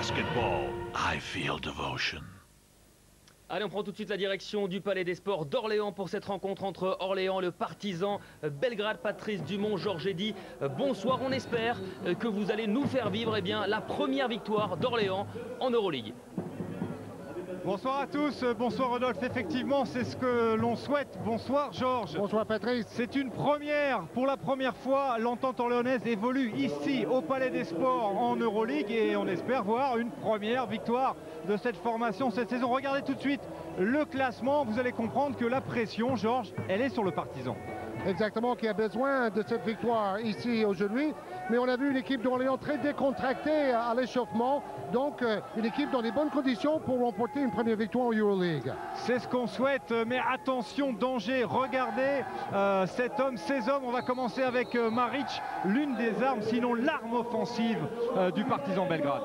basketball, I feel devotion. Allez, on prend tout de suite la direction du Palais des Sports d'Orléans pour cette rencontre entre Orléans, le Partizan Belgrade. Patrice Dumont, Georges Eddy, bonsoir. On espère que vous allez nous faire vivre la première victoire d'Orléans en Euroleague. Bonsoir à tous, bonsoir Rodolphe, effectivement c'est ce que l'on souhaite. Bonsoir Georges. Bonsoir Patrice. C'est une première, pour la première fois, l'entente orléanaise évolue ici au Palais des Sports en Euroleague et on espère voir une première victoire de cette formation cette saison. Regardez tout de suite le classement, vous allez comprendre que la pression, Georges, elle est sur le Partizan. Exactement, qui a besoin de cette victoire ici aujourd'hui. Mais on a vu une équipe d'Orléans très décontractée à l'échauffement. Donc une équipe dans les bonnes conditions pour remporter une première victoire en Euroleague. C'est ce qu'on souhaite, mais attention, danger. Regardez cet homme, ces hommes. On va commencer avec Maric, l'une des armes, sinon l'arme offensive du Partizan Belgrade.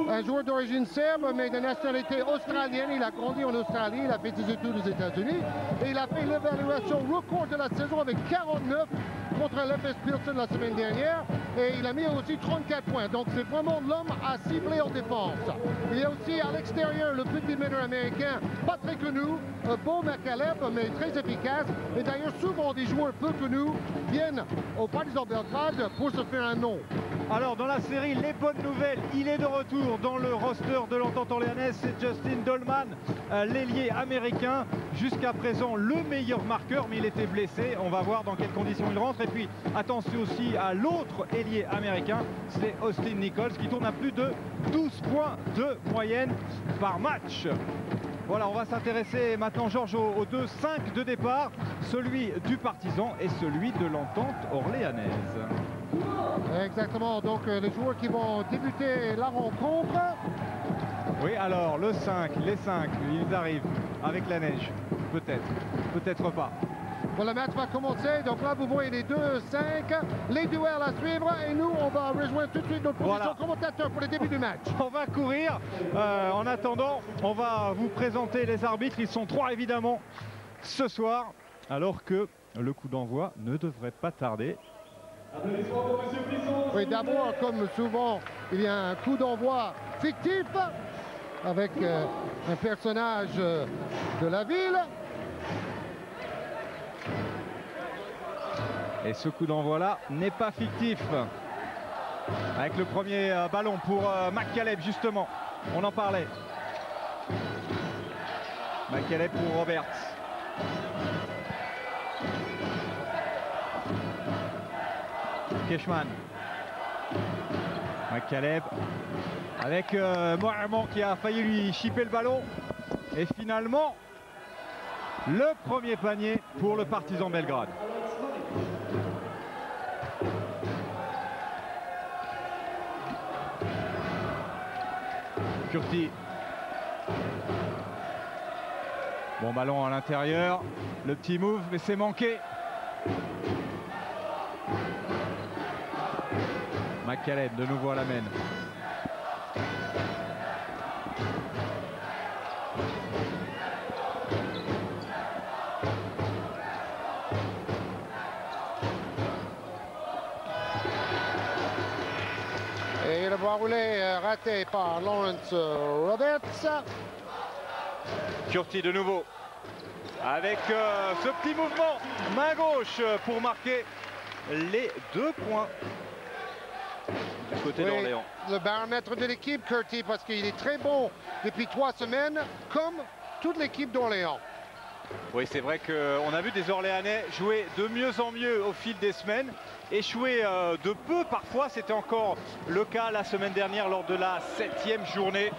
Un joueur d'origine serbe, mais de nationalité australienne. Il a grandi en Australie, il a fait ses études aux États-Unis. Et il a fait l'évaluation record de la saison avec 49 contre l'FS Pilsen la semaine dernière. Et il a mis aussi 34 points. Donc c'est vraiment l'homme à cibler en défense. Il y a aussi à l'extérieur le petit meneur américain, pas très connu, Bo McCaleb, mais très efficace. Et d'ailleurs souvent des joueurs peu connus viennent au Partizan Belgrade pour se faire un nom. Alors dans la série, les bonnes nouvelles, il est de retour dans le roster de l'entente orléanaise, c'est Justin Dolman, l'ailier américain, jusqu'à présent le meilleur marqueur, mais il était blessé, on va voir dans quelles conditions il rentre. Et puis attention aussi à l'autre ailier américain, c'est Austin Nichols qui tourne à plus de 12 points de moyenne par match. Voilà, on va s'intéresser maintenant, Georges, aux deux 5 de départ, celui du Partizan et celui de l'entente orléanaise. Exactement, donc les joueurs qui vont débuter la rencontre. Oui, alors le 5, les 5, ils arrivent avec la neige, peut-être, peut-être pas. Bon, le match va commencer, donc là vous voyez les 2-5, les duels à suivre et nous on va rejoindre tout de suite notre position commentateur pour le début du match. On va courir, en attendant on va vous présenter les arbitres, ils sont 3 évidemment ce soir, alors que le coup d'envoi ne devrait pas tarder. Oui, d'abord, comme souvent, il y a un coup d'envoi fictif avec un personnage de la ville. Et ce coup d'envoi-là n'est pas fictif. Avec le premier ballon pour McCaleb, justement. On en parlait. McCaleb pour Roberts. Keshman. McCaleb avec Mohamed qui a failli lui chipper le ballon. Et finalement, le premier panier pour le Partizan Belgrade. Curti. Bon ballon à l'intérieur. Le petit move, mais c'est manqué. McCaleb de nouveau à la main. Et le bras roulé raté par Lawrence Roberts. Curti de nouveau. Avec ce petit mouvement main gauche pour marquer les 2 points. Du côté d'Orléans. Le baromètre de l'équipe, Curti, parce qu'il est très bon depuis 3 semaines, comme toute l'équipe d'Orléans. Oui, c'est vrai qu'on a vu des Orléanais jouer de mieux en mieux au fil des semaines, échouer de peu parfois. C'était encore le cas la semaine dernière lors de la 7e journée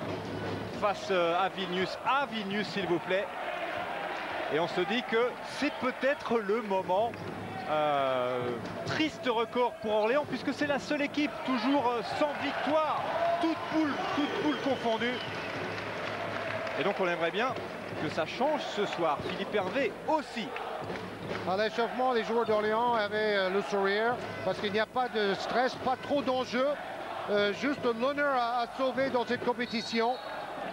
face à Vilnius. À Vilnius, s'il vous plaît. Et on se dit que c'est peut-être le moment. Triste record pour Orléans puisque c'est la seule équipe toujours sans victoire, toutes poules confondues. Et donc on aimerait bien que ça change ce soir. Philippe Hervé aussi. À l'échauffement, les joueurs d'Orléans avaient le sourire parce qu'il n'y a pas de stress, pas trop d'enjeux, juste l'honneur à sauver dans cette compétition.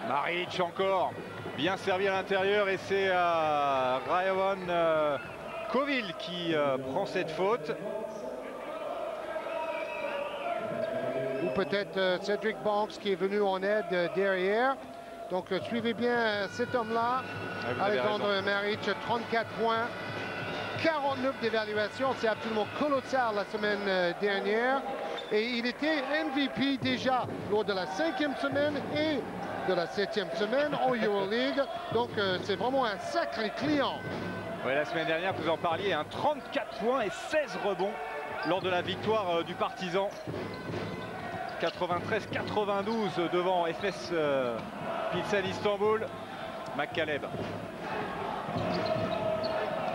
Maric encore bien servi à l'intérieur et c'est Rayon Kovil qui prend cette faute. peut-être Cedric Banks qui est venu en aide derrière. Donc suivez bien cet homme-là, Alexandre Maric, 34 points, 49 d'évaluation, c'est absolument colossal la semaine dernière. Et il était MVP déjà lors de la 5e semaine et de la 7e semaine en Euroleague. Donc c'est vraiment un sacré client. Oui, la semaine dernière, vous en parliez, 34 points et 16 rebonds lors de la victoire du Partizan. 93-92 devant Efes Pilsen Istanbul. McCaleb.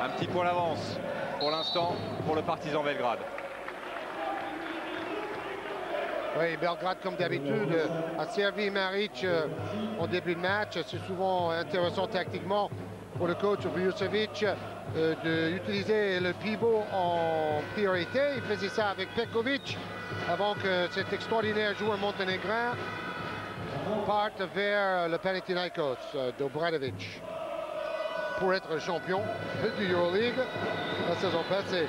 Un petit point d'avance pour l'instant pour le Partizan Belgrade. Oui, Belgrade, comme d'habitude, a servi Maric en début de match. C'est souvent intéressant tactiquement pour le coach Vujocevic d'utiliser le pivot en priorité. Il faisait ça avec Pekovic avant que cet extraordinaire joueur monténégrin parte vers le Panathinaikos d'Obradovic pour être champion du Euroleague la saison passée.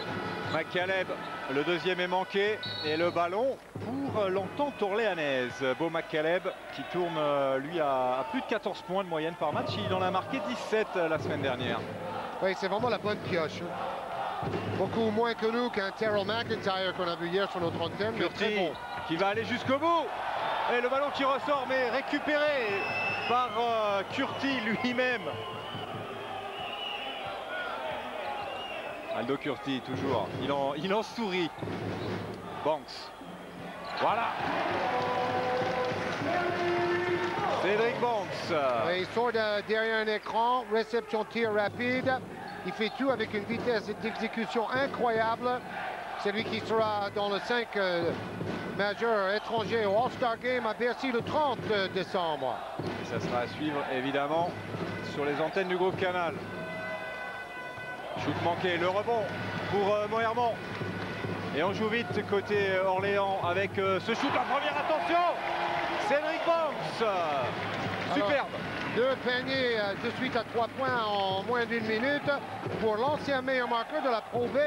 McCaleb, le deuxième est manqué et le ballon pour l'entente orléanaise. Beau McCaleb qui tourne lui à plus de 14 points de moyenne par match. Il en a marqué 17 la semaine dernière. Oui, c'est vraiment la bonne pioche. Beaucoup moins que nous qu'un Terrell McIntyre qu'on a vu hier sur notre antenne. Curti bon. Qui va aller jusqu'au bout. Et le ballon qui ressort mais récupéré par Curti lui-même. Aldo Curti toujours, il en sourit. Banks. Voilà. Cedric Banks. Oui, il sort derrière un écran, réception tir rapide. Il fait tout avec une vitesse d'exécution incroyable. C'est lui qui sera dans le 5 majeur étranger au All-Star Game à Bercy le 30 décembre. Et ça sera à suivre évidemment sur les antennes du groupe Canal. Shoot manqué, le rebond pour Moerman. Et on joue vite côté Orléans avec ce shoot en première, attention, Cedric Banks. Superbe. Deux paniers de suite à 3 points en moins d'une minute pour l'ancien meilleur marqueur de la Pro B.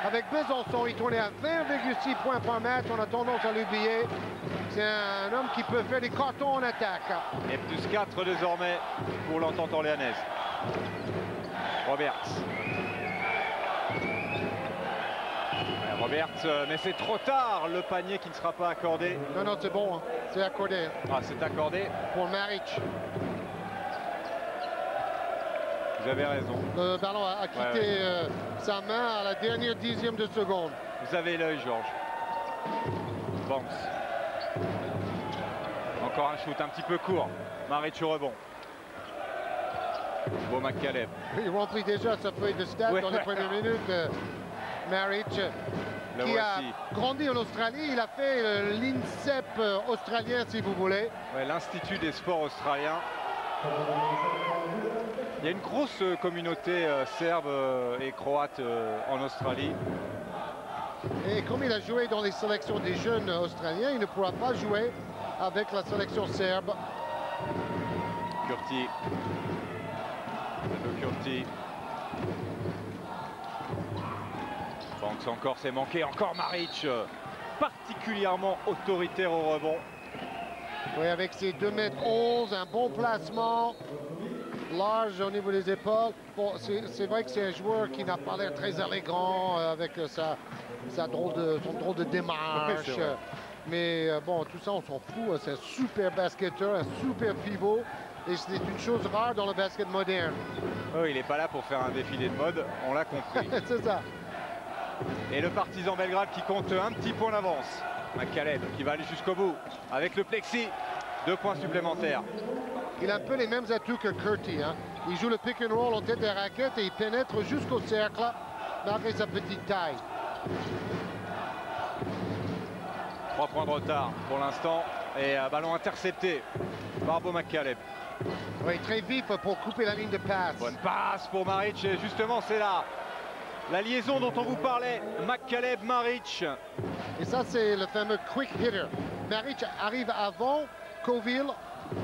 Avec Besançon, il tournait à 20,6 points par match. On a tendance à l'oublier. C'est un homme qui peut faire des cartons en attaque. Et plus 4 désormais pour l'entente orléanaise. Roberts. Roberts, mais c'est trop tard, le panier qui ne sera pas accordé. Non, non, c'est bon, hein. C'est accordé. Ah, c'est accordé. Pour Maric. Vous avez raison. Le ballon a quitté sa main à la dernière 10e de seconde. Vous avez l'œil, Georges. Banks. Encore un shoot un petit peu court. Maric au rebond. Beau McCaleb. Il remplit déjà sa feuille de stats dans les premières minutes. Maric, qui a grandi en Australie. Il a fait l'INSEP australien, si vous voulez. Ouais, l'Institut des sports australiens. Il y a une grosse communauté serbe et croate en Australie. Et comme il a joué dans les sélections des jeunes australiens, il ne pourra pas jouer avec la sélection serbe. Curti. Curti. Banks encore, c'est manqué. Encore Maric. Particulièrement autoritaire au rebond. Oui, avec ses 2,11 m, un bon placement. Large au niveau des épaules. Bon, c'est vrai que c'est un joueur qui n'a pas l'air très élégant avec son drôle de démarche. Oui, mais bon, tout ça, on s'en fout. C'est un super basketteur, un super pivot. Et c'est une chose rare dans le basket moderne. Oh, il n'est pas là pour faire un défilé de mode, on l'a compris. C'est ça. Et le Partizan Belgrade qui compte un petit point d'avance. McCaleb qui va aller jusqu'au bout avec le plexi. 2 points supplémentaires. Il a un peu les mêmes atouts que Curti. Hein. Il joue le pick and roll en tête des raquettes et il pénètre jusqu'au cercle malgré sa petite taille. 3 points de retard pour l'instant et un ballon intercepté par Beau McCaleb. Oui, très vif pour couper la ligne de passe. Bonne passe pour Maric et justement c'est là la liaison dont on vous parlait. McCaleb-Maric. Et ça c'est le fameux quick hitter. Maric arrive avant Coville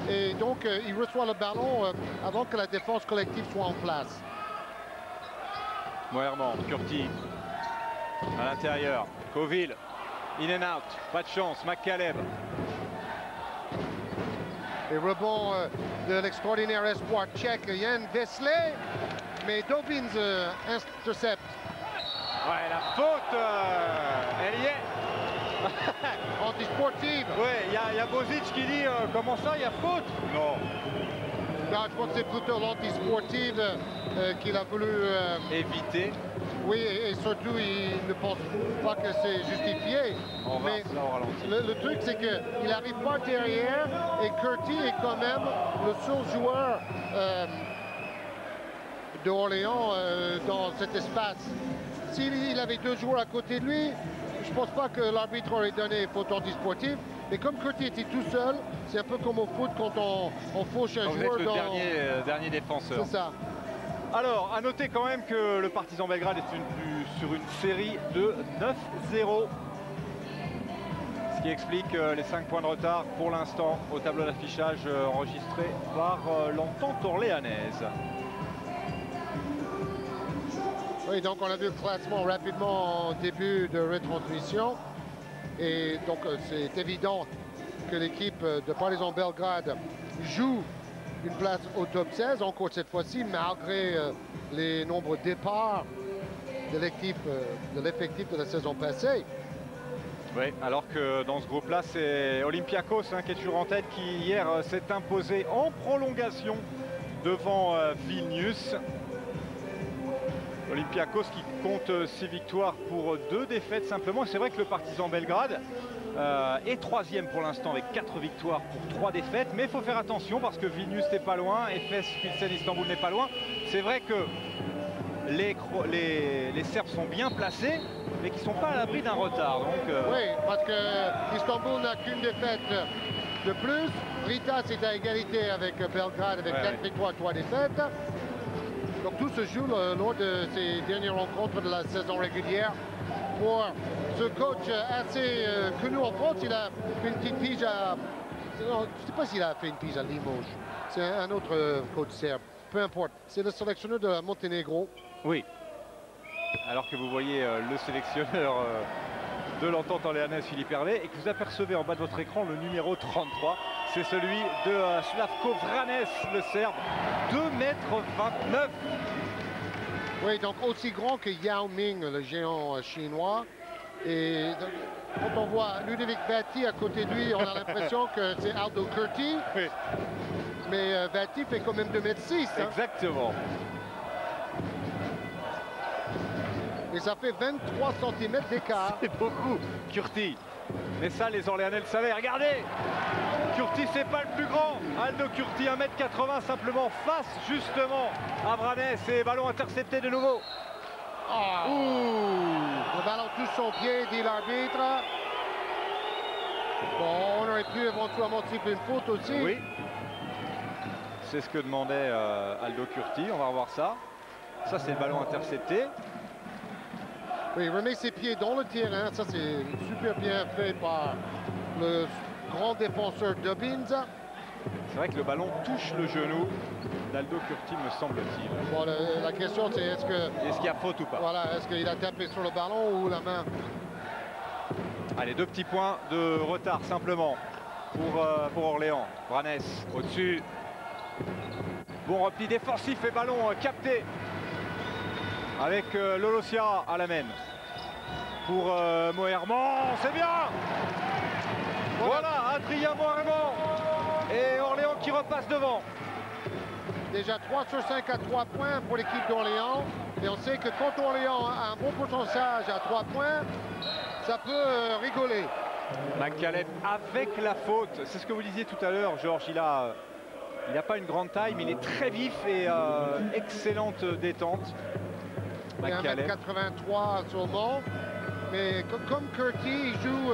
et donc il reçoit le ballon avant que la défense collective soit en place. Moerman, Curti à l'intérieur, Coville In and out, pas de chance, McCaleb. Et rebond de l'extraordinaire espoir tchèque Jan Veselý, mais Dobbins intercepte. Ouais, la faute, elle y est. Antisportive. Ouais, il y a Bozic qui dit comment ça, il y a faute? Non. Non, je pense que c'est plutôt l'antisportive qu'il a voulu éviter. Oui, et surtout, il ne pense pas que c'est justifié. On va Mais ça au ralenti. le truc, c'est qu'il n'arrive pas derrière et Curti est quand même le seul joueur d'Orléans dans cet espace. S'il avait deux joueurs à côté de lui, je ne pense pas que l'arbitre aurait donné faute antisportive. Mais comme Curti était tout seul, c'est un peu comme au foot quand on fauche un Vous joueur êtes le dernier défenseur. C'est ça. Alors, à noter quand même que le Partizan Belgrade est sur une série de 9-0. Ce qui explique les 5 points de retard pour l'instant au tableau d'affichage enregistré par l'entente orléanaise. Oui, donc on a vu le classement rapidement en début de retransmission. Et donc c'est évident que l'équipe de Partizan Belgrade joue une place au top 16, encore cette fois-ci, malgré les nombreux départs de l'effectif de la saison passée. Oui, alors que dans ce groupe-là, c'est Olympiakos qui est toujours en tête, qui hier s'est imposé en prolongation devant Vilnius. Olympiakos qui compte 6 victoires pour 2 défaites simplement. C'est vrai que le Partizan Belgrade est 3e pour l'instant avec 4 victoires pour 3 défaites. Mais il faut faire attention parce que Vilnius n'est pas loin, Efes Pilsen Istanbul n'est pas loin. C'est vrai que les Serbes sont bien placés, mais qui ne sont pas à l'abri d'un retard. Donc, Oui, parce que Istanbul n'a qu'une défaite de plus. Ritas est à égalité avec Belgrade avec 4 victoires, 3 défaites. Donc tout se joue lors de ces dernières rencontres de la saison régulière. Pour ce coach assez connu en France, il a fait une petite pige à... Non, je ne sais pas s'il a fait une pige à Limoges. C'est un autre coach serbe. Peu importe. C'est le sélectionneur de Monténégro. Oui. Alors que vous voyez le sélectionneur de l'entente orléanaise, Philippe Hervé, et que vous apercevez en bas de votre écran le numéro 33. C'est celui de Slavko Vranes, le Serbe, 2,29 m. Oui, donc aussi grand que Yao Ming, le géant chinois. Et donc, quand on voit Ludovic Vati à côté de lui, on a l'impression que c'est Aldo Curti. Oui. Mais Vati fait quand même 2,6 m. Hein. Exactement. Et ça fait 23 cm d'écart. C'est beaucoup, Curti. Mais ça, les Orléanais le savaient. Regardez, Curti, c'est pas le plus grand. Aldo Curti, 1,80 m simplement face justement à Vranes. Et ballon intercepté de nouveau. Oh. Le ballon touche son pied, dit l'arbitre. Bon, on aurait pu éventuellement siffler une faute aussi. Oui. C'est ce que demandait Aldo Curti. On va revoir ça. Ça, c'est le ballon intercepté. Oui, il remet ses pieds dans le terrain. Ça, c'est super bien fait par le grand défenseur Dobbins. C'est vrai que le ballon touche le genou d'Aldo Curti, me semble-t-il. Bon, la question, c'est est-ce qu'il y a faute ou pas? Voilà, est-ce qu'il a tapé sur le ballon ou la main? Allez, 2 petits points de retard simplement pour Orléans. Vranes au-dessus. Bon repli défensif et ballon capté avec Lolo Sierra à la main. Pour Moerman, c'est bien. Voilà, Adrien Moerman. Et Orléans qui repasse devant. Déjà 3 sur 5 à 3 points pour l'équipe d'Orléans. Et on sait que quand Orléans a un bon pourcentage à 3 points, ça peut rigoler. McCaleb avec la faute. C'est ce que vous disiez tout à l'heure, Georges. Il n'a pas une grande taille, mais il est très vif et excellente détente. Il est 1,83 m seulement. Mais comme Curti, il joue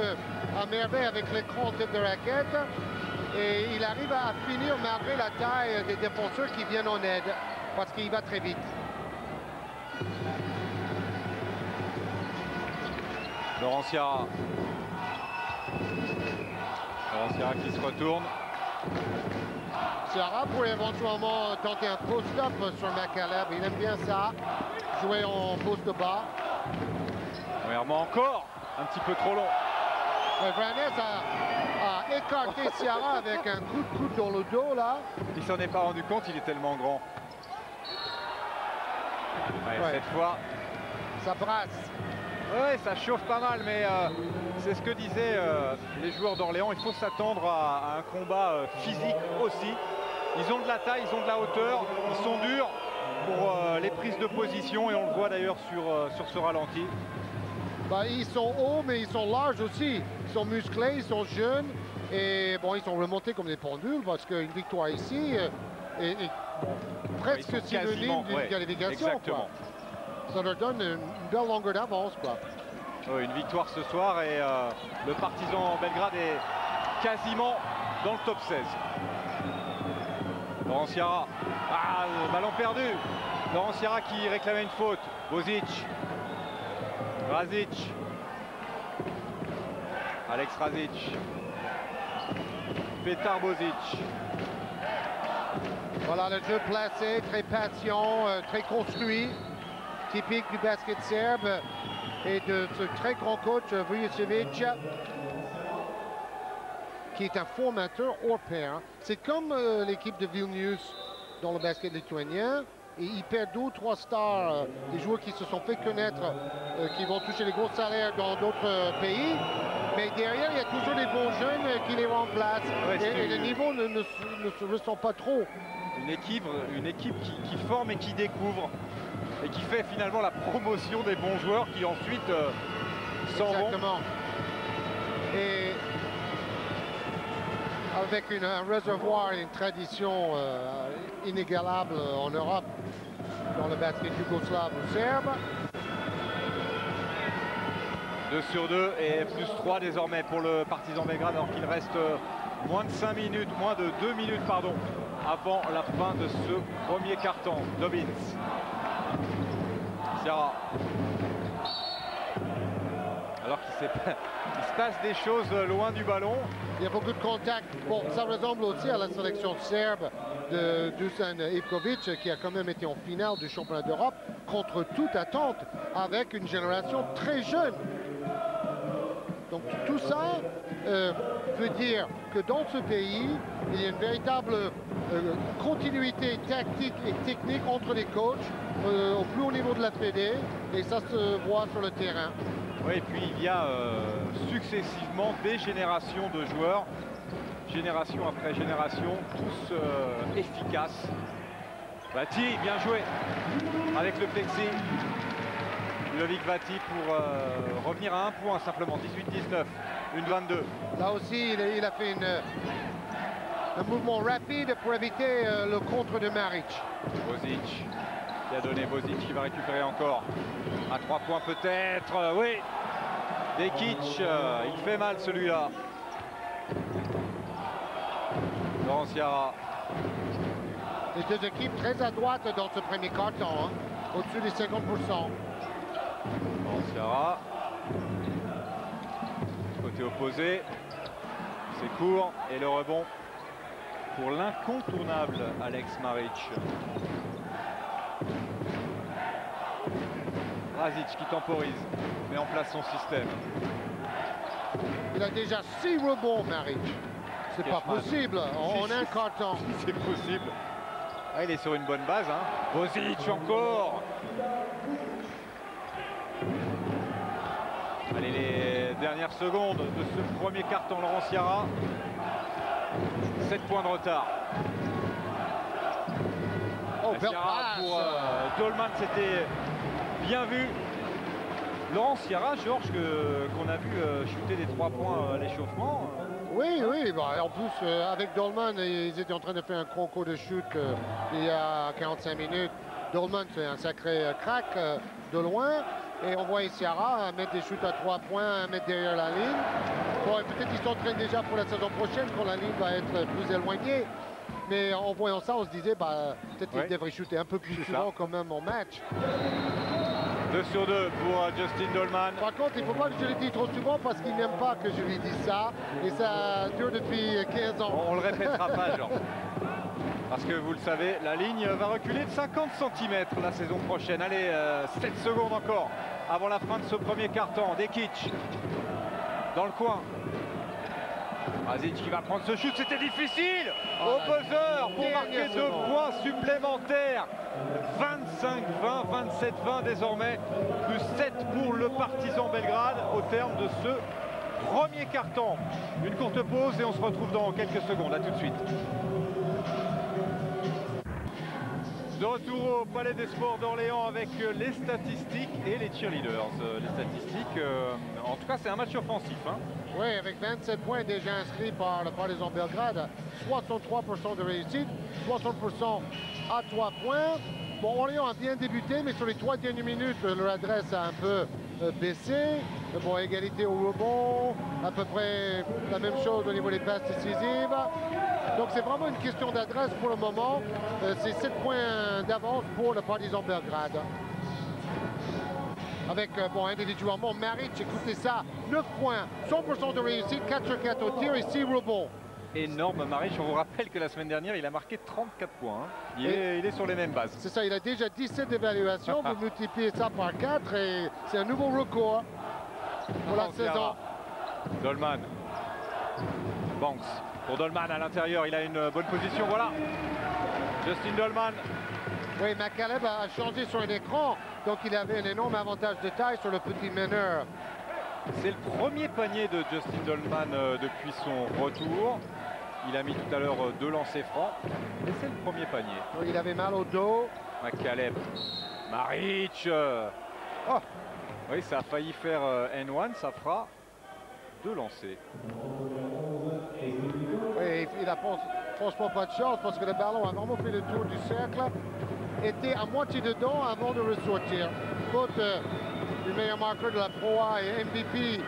à merveille avec l'écran tête de raquette. Et il arrive à finir malgré la taille des défenseurs qui viennent en aide. Parce qu'il va très vite. Laurent Sierra. Laurent Sierra qui se retourne. Sierra pourrait éventuellement tenter un post-up sur McCaleb. Il aime bien ça. Jouer en poste bas. Moerman encore un petit peu trop long. Vaness a écarté Ciara avec un coup de coude dans le dos là. Il s'en est pas rendu compte, il est tellement grand. Ouais. Cette fois, ça brasse. Ouais, ça chauffe pas mal, mais c'est ce que disaient les joueurs d'Orléans. Il faut s'attendre à un combat physique aussi. Ils ont de la taille, ils ont de la hauteur, ils sont durs pour les prises de position et on le voit d'ailleurs sur ce ralenti. Bah, ils sont hauts, mais ils sont larges aussi. Ils sont musclés, ils sont jeunes et bon, ils sont remontés comme des pendules parce qu'une victoire ici est presque synonyme d'une qualification. Exactement. Quoi. Ça leur donne une belle longueur d'avance, quoi. Oui, une victoire ce soir et le Partizan Belgrade est quasiment dans le top 16. Laurent Ciara, le ballon perdu. Laurent Ciara qui réclamait une faute. Bozic, Razic, Alex Razic, Petar Bozic. Voilà le jeu placé, très patient, très construit, typique du basket serbe et de ce très grand coach Vujocevic, qui est un formateur hors pair. C'est comme l'équipe de Vilnius dans le basket lituanien. Et il perd 2 ou 3 stars, des joueurs qui se sont fait connaître, qui vont toucher des gros salaires dans d'autres pays. Mais derrière, il y a toujours des bons jeunes qui les remplacent. Ouais, et le niveau ne se ressent pas trop. Une équipe qui forme et qui découvre. Et qui fait finalement la promotion des bons joueurs qui ensuite s'en vont. Exactement. Et avec un réservoir et une tradition inégalable en Europe dans le basket yougoslave ou serbe. 2 sur 2 et plus 3 désormais pour le Partizan Belgrade alors qu'il reste moins de 5 minutes, moins de 2 minutes pardon, avant la fin de ce premier carton. Dobbins. Ciara. Alors qu'il se passe des choses loin du ballon. Il y a beaucoup de contacts. Bon, ça ressemble aussi à la sélection serbe de Dusan Ivkovic qui a quand même été en finale du championnat d'Europe contre toute attente avec une génération très jeune. Donc tout ça veut dire que dans ce pays, il y a une véritable continuité tactique et technique entre les coachs au plus haut niveau de la Fédé et ça se voit sur le terrain. Oui, et puis il y a successivement des générations de joueurs, génération après génération, tous efficaces. Vati, bien joué avec le plexi. Ludovic Vati pour revenir à 1 point simplement, 18-19, une 22. Là aussi, il a fait un mouvement rapide pour éviter le contre de Maric. Bozic, qui a donné Bozic, qui va récupérer encore. À 3 points peut-être, oui. Dekic, il fait mal celui-là. Laurent Ciara. Les deux équipes très à droite dans ce premier carton, hein, au-dessus des 50%. Laurent Ciara. Côté opposé, c'est court et le rebond pour l'incontournable Alex Maric. Razic qui temporise, met en place son système. Il a déjà 6 rebonds, Maric. C'est pas possible en un carton. C'est possible. Ah, il est sur une bonne base. Hein. Bozic encore. Allez, les dernières secondes de ce premier carton, Laurent Ciara. 7 points de retard. Oh, Ciara pour Dolman, c'était bien vu. Laurent Ciara, Georges, qu'on a vu shooter des 3 points à l'échauffement. Oui, oui. Bah, en plus, avec Dolman, ils étaient en train de faire un concours de shoot il y a 45 minutes. Dolman, c'est un sacré crack de loin. Et on voit Ciara mettre des shoots à 3 points, mettre derrière la ligne. Bon, peut-être qu'ils s'entraînent déjà pour la saison prochaine quand la ligne va être plus éloignée. Mais en voyant ça, on se disait, bah, peut-être qu'ils devraient shooter un peu plus souvent quand même en match. 2 sur 2 pour Justin Dolman. Par contre, il ne faut pas que je le dise trop souvent parce qu'il n'aime pas que je lui dise ça. Et ça dure depuis 15 ans. On le répétera pas, Jean. Parce que vous le savez, la ligne va reculer de 50 cm la saison prochaine. Allez, 7 secondes encore avant la fin de ce premier carton. Dekic. dans le coin. Azic qui va prendre ce shoot, c'était difficile au buzzer pour marquer 2 points supplémentaires. 25-20, 27-20 désormais, plus 7 pour le Partizan Belgrade au terme de ce premier quart-temps. Une courte pause et on se retrouve dans quelques secondes. À tout de suite. De retour au Palais des Sports d'Orléans avec les statistiques et les cheerleaders. Les statistiques, en tout cas, c'est un match offensif. Hein. Oui, avec 27 points déjà inscrits par le Partizan Belgrade, 63% de réussite, 60% à 3 points. Bon, Orléans a bien débuté, mais sur les 3 dernières minutes, leur adresse a un peu baissé. Bon, égalité au rebond, à peu près la même chose au niveau des passes décisives. Donc c'est vraiment une question d'adresse pour le moment. C'est 7 points d'avance pour le Partizan Belgrade. Avec, bon, individuellement, Maric, écoutez ça, 9 points, 100% de réussite, 4 sur 4 au tir et 6 rebonds. Énorme Maric, on vous rappelle que la semaine dernière, il a marqué 34 points. Hein. Il est sur les mêmes bases. C'est ça, il a déjà 17 d'évaluation, vous multipliez ça par 4 et c'est un nouveau record pour la saison. Dolman. Banks. Pour Dolman à l'intérieur, il a une bonne position, voilà. Justin Dolman. Oui, McCaleb a changé sur un écran, donc il avait un énorme avantage de taille sur le petit meneur. C'est le premier panier de Justin Dolman depuis son retour. Il a mis tout à l'heure 2 lancers francs, et c'est le premier panier. Donc, il avait mal au dos. McCaleb. Maric. Oh. Oui, ça a failli faire N1, ça fera 2 lancers. Oui, il a franchement pas de chance parce que le ballon a vraiment fait le tour du cercle. Était à moitié dedans avant de ressortir. Faute du meilleur marqueur de la Pro A et MVP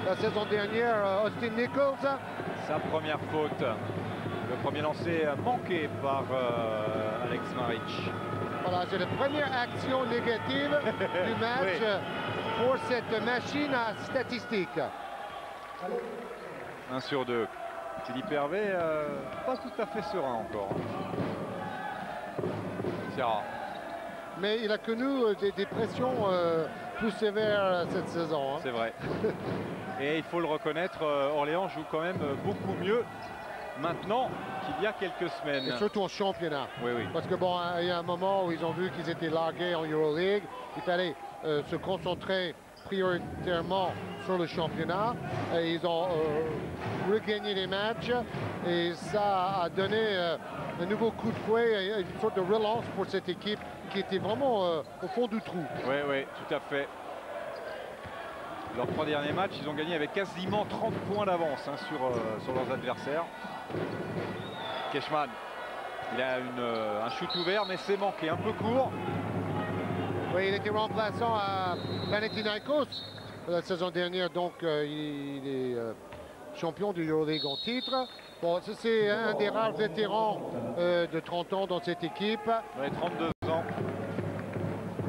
la saison dernière, Austin Nichols. Sa première faute. Le premier lancer manqué par Alex Maric. Voilà, c'est la première action négative du match oui. Pour cette machine à statistiques. 1 sur 2. Philippe Hervé, pas tout à fait serein encore. C'est rare. Mais il a connu des pressions plus sévères cette saison. Hein. C'est vrai. Et il faut le reconnaître, Orléans joue quand même beaucoup mieux maintenant qu'il y a quelques semaines. Et surtout en championnat. Oui, oui. Parce que bon, il y a un moment où ils ont vu qu'ils étaient largués en Euroleague. Il fallait se concentrer prioritairement sur le championnat. Et ils ont regagné les matchs et ça a donné un nouveau coup de fouet, une sorte de relance pour cette équipe qui était vraiment au fond du trou. Oui, oui, tout à fait. Leurs 3 derniers matchs, ils ont gagné avec quasiment 30 points d'avance hein, sur leurs adversaires. Keshman, il a un shoot ouvert, mais c'est manqué, un peu court. Oui, il était remplaçant à Panathinaikos la saison dernière, donc il est champion du Euroleague en titre. Bon, c'est un des rares vétérans de 30 ans dans cette équipe. Ouais, 32 ans.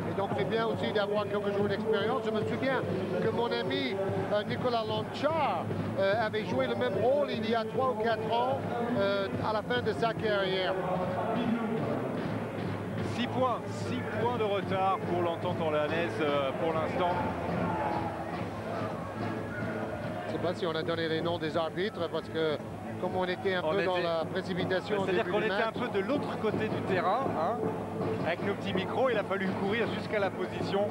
Et donc c'est bien aussi d'avoir quelques jours d'expérience. Je me souviens que mon ami Nicolas Lanchar avait joué le même rôle il y a 3 ou 4 ans à la fin de sa carrière. 6 points de retard pour l'entente orléanaise pour l'instant. Je ne sais pas si on a donné les noms des arbitres parce que comme on était un peu dans la précipitation. C'est-à-dire qu'on était un peu de l'autre côté du terrain, hein, avec nos petits micros, il a fallu courir jusqu'à la position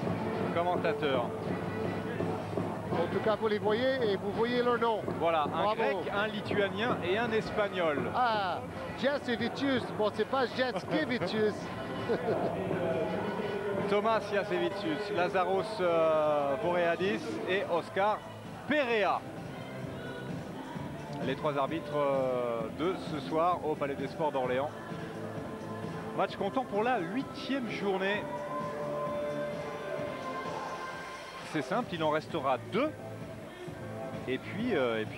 commentateur. En tout cas, vous les voyez et vous voyez leur nom. Voilà, bravo. Un grec, un lituanien et un espagnol. Ah, Jasevicius. Bon, c'est pas Jaskevicius. Thomas Jasevicius, Lazaros Voreadis et Oscar Perea. Les 3 arbitres de ce soir au Palais des Sports d'Orléans. Match comptant pour la 8e journée. C'est simple, il en restera 2. Et puis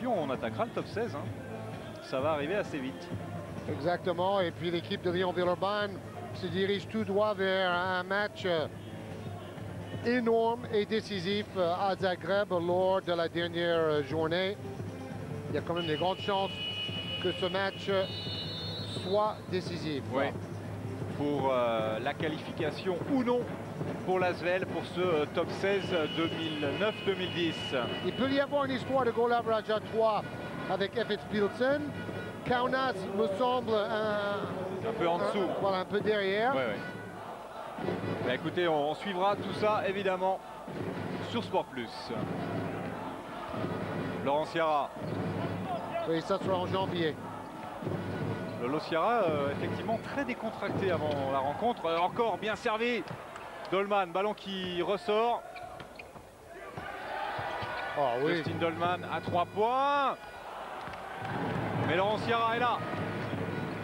on attaquera le top 16. Hein. Ça va arriver assez vite. Exactement. Et puis l'équipe de Lyon-Villeurbanne se dirige tout droit vers un match énorme et décisif à Zagreb lors de la dernière journée. Il y a quand même des grandes chances que ce match soit décisif. Oui. Pour la qualification ou non pour l'Asvel pour ce top 16 2009-2010. Il peut y avoir une histoire de goal average à 3 avec F.H. Pilsen. Kaunas me semble un peu en dessous. Voilà, un peu derrière. Ouais, ouais. Bah, écoutez, on suivra tout ça évidemment sur Sport Plus. Laurent Sierra. Oui, ça sera en janvier. Lolo Sierra, effectivement très décontracté avant la rencontre. Encore bien servi. Dolman, ballon qui ressort. Oh, oui. Justin Dolman à 3 points. Mais Laurent Sierra est là.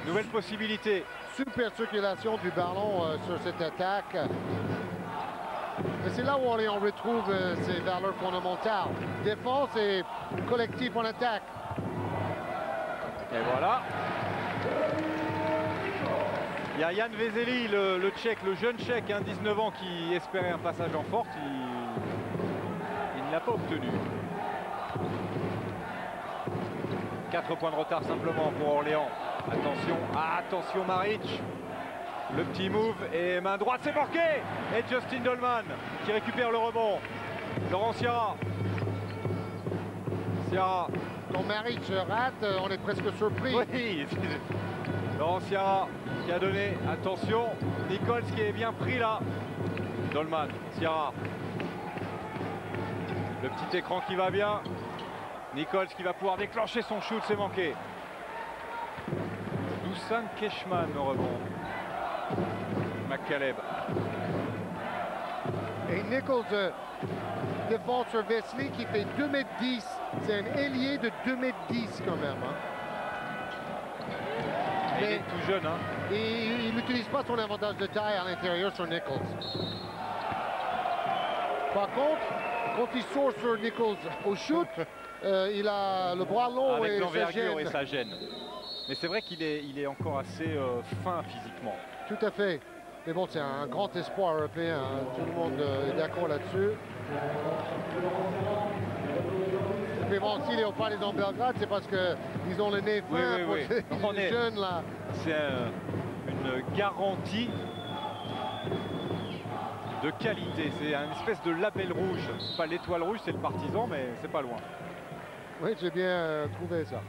Nouvelle possibilité. Super circulation du ballon sur cette attaque. Mais c'est là où on retrouve ses valeurs fondamentales. Défense et collectif en attaque. Et voilà. Il y a Jan Vezeli, le Tchèque, le jeune Tchèque, 19 ans, qui espérait un passage en forte. Il ne l'a pas obtenu. 4 points de retard simplement pour Orléans. Attention, attention Maric. Le petit move et main droite, c'est marqué. Et Justin Dolman qui récupère le rebond. Laurent Sierra. Sierra. Quand Maric rate, on est presque surpris. Oui. Laurent Sierra qui a donné. Attention, Nichols qui est bien pris là. Dolman, Sierra. Le petit écran qui va bien. Nichols qui va pouvoir déclencher son shoot, c'est manqué. Dusan Keshman au rebond. McCaleb. Et Nichols défend sur Vesely qui fait 2m10. C'est un ailier de 2m10 quand même. Hein. Il est tout jeune. Hein. Et il n'utilise pas son avantage de taille à l'intérieur sur Nichols. Par contre, quand il sort sur Nichols au shoot, il a le bras long avec l'envergure et ça gêne. Mais c'est vrai qu'il est encore assez fin physiquement. Tout à fait. Mais bon, c'est un grand espoir européen. Hein. Tout le monde est d'accord là-dessus. Mais bon, s'il est au Palais en Belgrade, c'est parce qu'ils ont le nez fin pour ces jeunes là. C'est une garantie de qualité. C'est une espèce de label rouge. Pas l'étoile rouge, c'est le partisan, mais c'est pas loin. Oui, j'ai bien trouvé ça.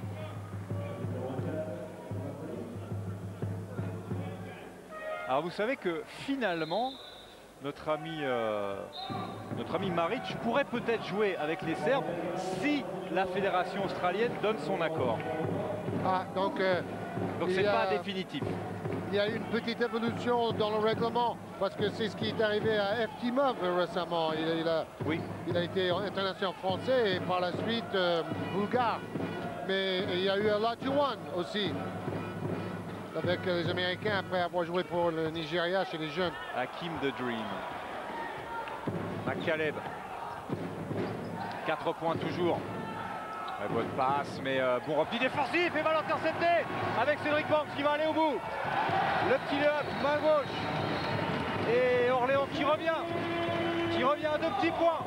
Alors vous savez que finalement, notre ami Maric pourrait peut-être jouer avec les Serbes si la fédération australienne donne son accord. Ah, donc c'est pas définitif. Il y a eu une petite évolution dans le règlement parce que c'est ce qui est arrivé à Eftimov récemment. Il a été international français et par la suite bulgare. Mais il y a eu Lajuan aussi avec les Américains après avoir joué pour le Nigeria chez les jeunes. Hakim the Dream. McCaleb. 4 points toujours. Bonne passe, mais bon repli défensif et balle interceptée avec Cédric Banks qui va aller au bout. Le petit up, main gauche. Et Orléans qui revient à 2 petits points.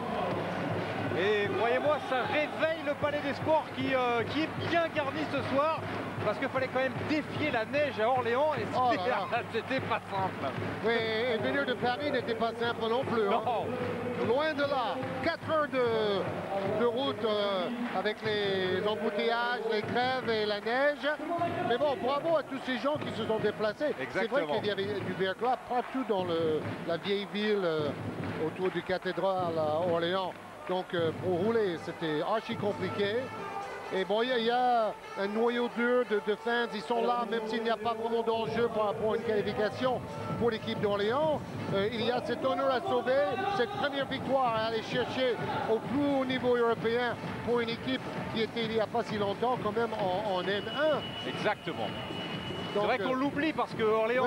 Et croyez-moi, ça réveille le Palais des Sports qui est bien garni ce soir. Parce qu'il fallait quand même défier la neige à Orléans et c'était pas simple. Oui, et venir de Paris n'était pas simple non plus. Non. Hein. Loin de là. 4 heures de route avec les embouteillages, les grèves et la neige. Mais bon, bravo à tous ces gens qui se sont déplacés. C'est vrai qu'il y avait du verglas partout dans la vieille ville autour du cathédrale à Orléans. Donc pour rouler, c'était archi compliqué. Et bon, il y a un noyau dur de fans, ils sont là, même s'il n'y a pas vraiment d'enjeu par rapport à une qualification pour l'équipe d'Orléans. Il y a cet honneur à sauver, cette première victoire à aller chercher au plus haut niveau européen pour une équipe qui était il n'y a pas si longtemps quand même en N1. Exactement. C'est vrai qu'on l'oublie parce que Orléans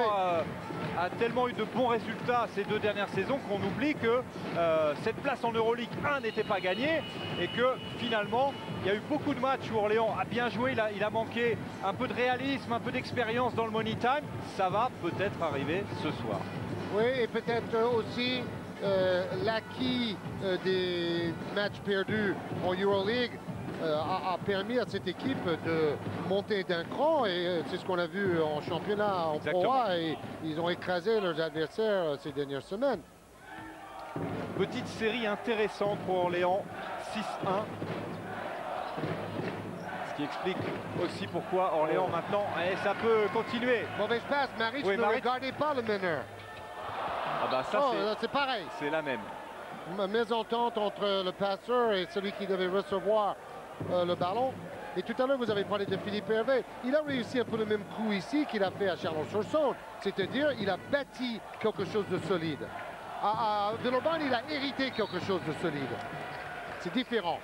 a tellement eu de bons résultats ces 2 dernières saisons qu'on oublie que cette place en Euroleague 1 n'était pas gagnée et que finalement il y a eu beaucoup de matchs où Orléans a bien joué, il a manqué un peu de réalisme, un peu d'expérience dans le money time. Ça va peut-être arriver ce soir. Oui, et peut-être aussi l'acquis des matchs perdus en Euroleague a permis à cette équipe de monter d'un cran et c'est ce qu'on a vu en championnat en Pro A et ils ont écrasé leurs adversaires ces dernières semaines. petite série intéressante pour Orléans, 6-1. Ce qui explique aussi pourquoi Orléans maintenant, et ça peut continuer. Mauvaise passe, Maric, Oui, ne Maric. regardez pas le meneur. Ah bah ça C'est pareil. c'est la même. Une mésentente entre le passeur et celui qui devait recevoir le ballon. Et tout à l'heure, vous avez parlé de Philippe Hervé. Il a réussi un peu le même coup ici qu'il a fait à Chalon-sur-Saône. C'est-à-dire, il a bâti quelque chose de solide. À Villeurbanne, il a hérité quelque chose de solide. C'est différent.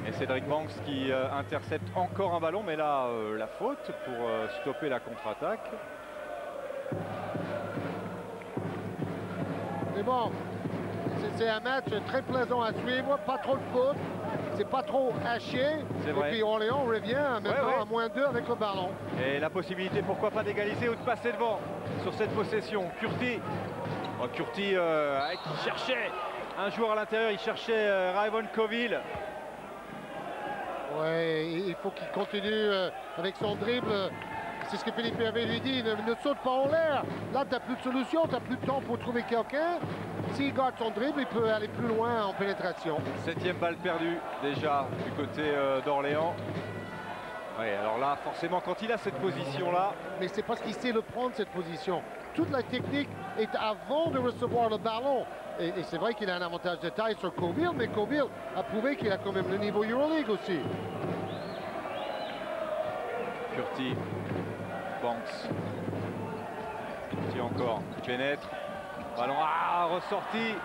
Et Cédric Banks qui intercepte encore un ballon, mais là, la faute pour stopper la contre-attaque. Mais bon, c'est un match très plaisant à suivre, pas trop de fautes, c'est pas trop haché. C'est Et vrai. puis Orléans revient maintenant Ouais. à -2 avec le ballon. Et la possibilité, pourquoi pas, d'égaliser ou de passer devant sur cette possession. Curti. Oh, Curti qui cherchait un joueur à l'intérieur, il cherchait Raivon Coville. Ouais, il faut qu'il continue avec son dribble. C'est ce que Philippe Hervé lui dit, ne saute pas en l'air. Là, tu n'as plus de solution, tu n'as plus de temps pour trouver quelqu'un. S'il garde son dribble, il peut aller plus loin en pénétration. 7e balle perdue déjà du côté d'Orléans. Oui, alors là, forcément, quand il a cette position-là, Mais c'est parce qu'il sait le prendre, cette position. Toute la technique est avant de recevoir le ballon. Et c'est vrai qu'il a un avantage de taille sur Coville, mais Coville a prouvé qu'il a quand même le niveau Euroleague aussi. Curti, Banks. Curti encore, qui pénètre. Ballon, ressorti.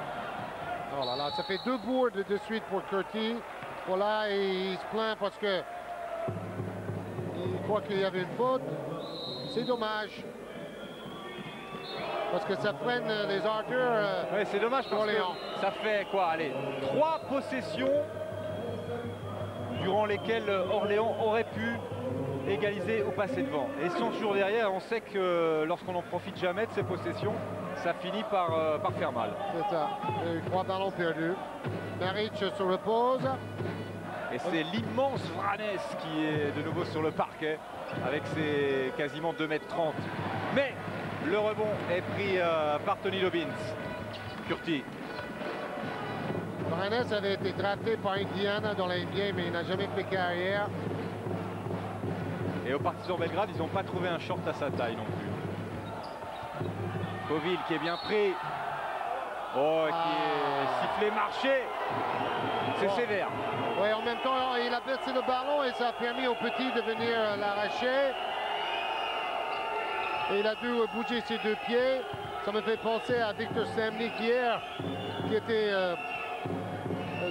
Oh là là, ça fait 2 bourdes de suite pour Curti. Voilà, et il se plaint parce que il croit qu'il y avait une faute. C'est dommage. Parce que ça freine les ardeurs. Oui, c'est dommage parce Orléans. que ça fait quoi, allez, 3 possessions durant lesquelles Orléans aurait pu égaliser ou passer devant. Et ils sont toujours derrière. On sait que lorsqu'on n'en profite jamais de ces possessions, ça finit par faire mal. C'est ça. Il y a eu 3 ballons perdus. Maric se repose. Et c'est l'immense Vranes qui est de nouveau sur le parquet avec ses quasiment 2,30 m. Mais le rebond est pris par Tony Dobbins. Curti. Vranes avait été drafté par Indiana dans la NBA, mais il n'a jamais fait carrière. Et au Partizan Belgrade, ils n'ont pas trouvé un short à sa taille non plus. Coville qui est bien pris. Oh, qui est sifflé marché. C'est sévère. Oui, en même temps, il a baissé le ballon et ça a permis au petit de venir l'arracher. Et il a dû bouger ses 2 pieds. Ça me fait penser à Victor Samnik hier, qui était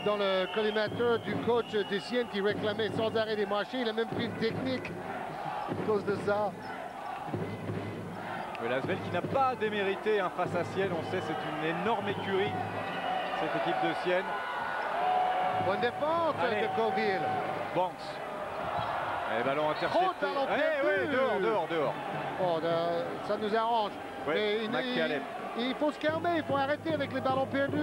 dans le collimateur du coach des Siennes qui réclamait sans arrêt des marchés. Il a même pris une technique à cause de ça. L'Asvel qui n'a pas démérité face à Sienne. On sait c'est une énorme écurie, cette équipe de Sienne. Bonne défense Allez. de Coville. Banks. Et ballon intercepté. Oh, ballon Ouais, perdu. dehors. Oh, ça nous arrange. Ouais, Mais McCaleb. il faut se calmer, il faut arrêter avec les ballons perdus.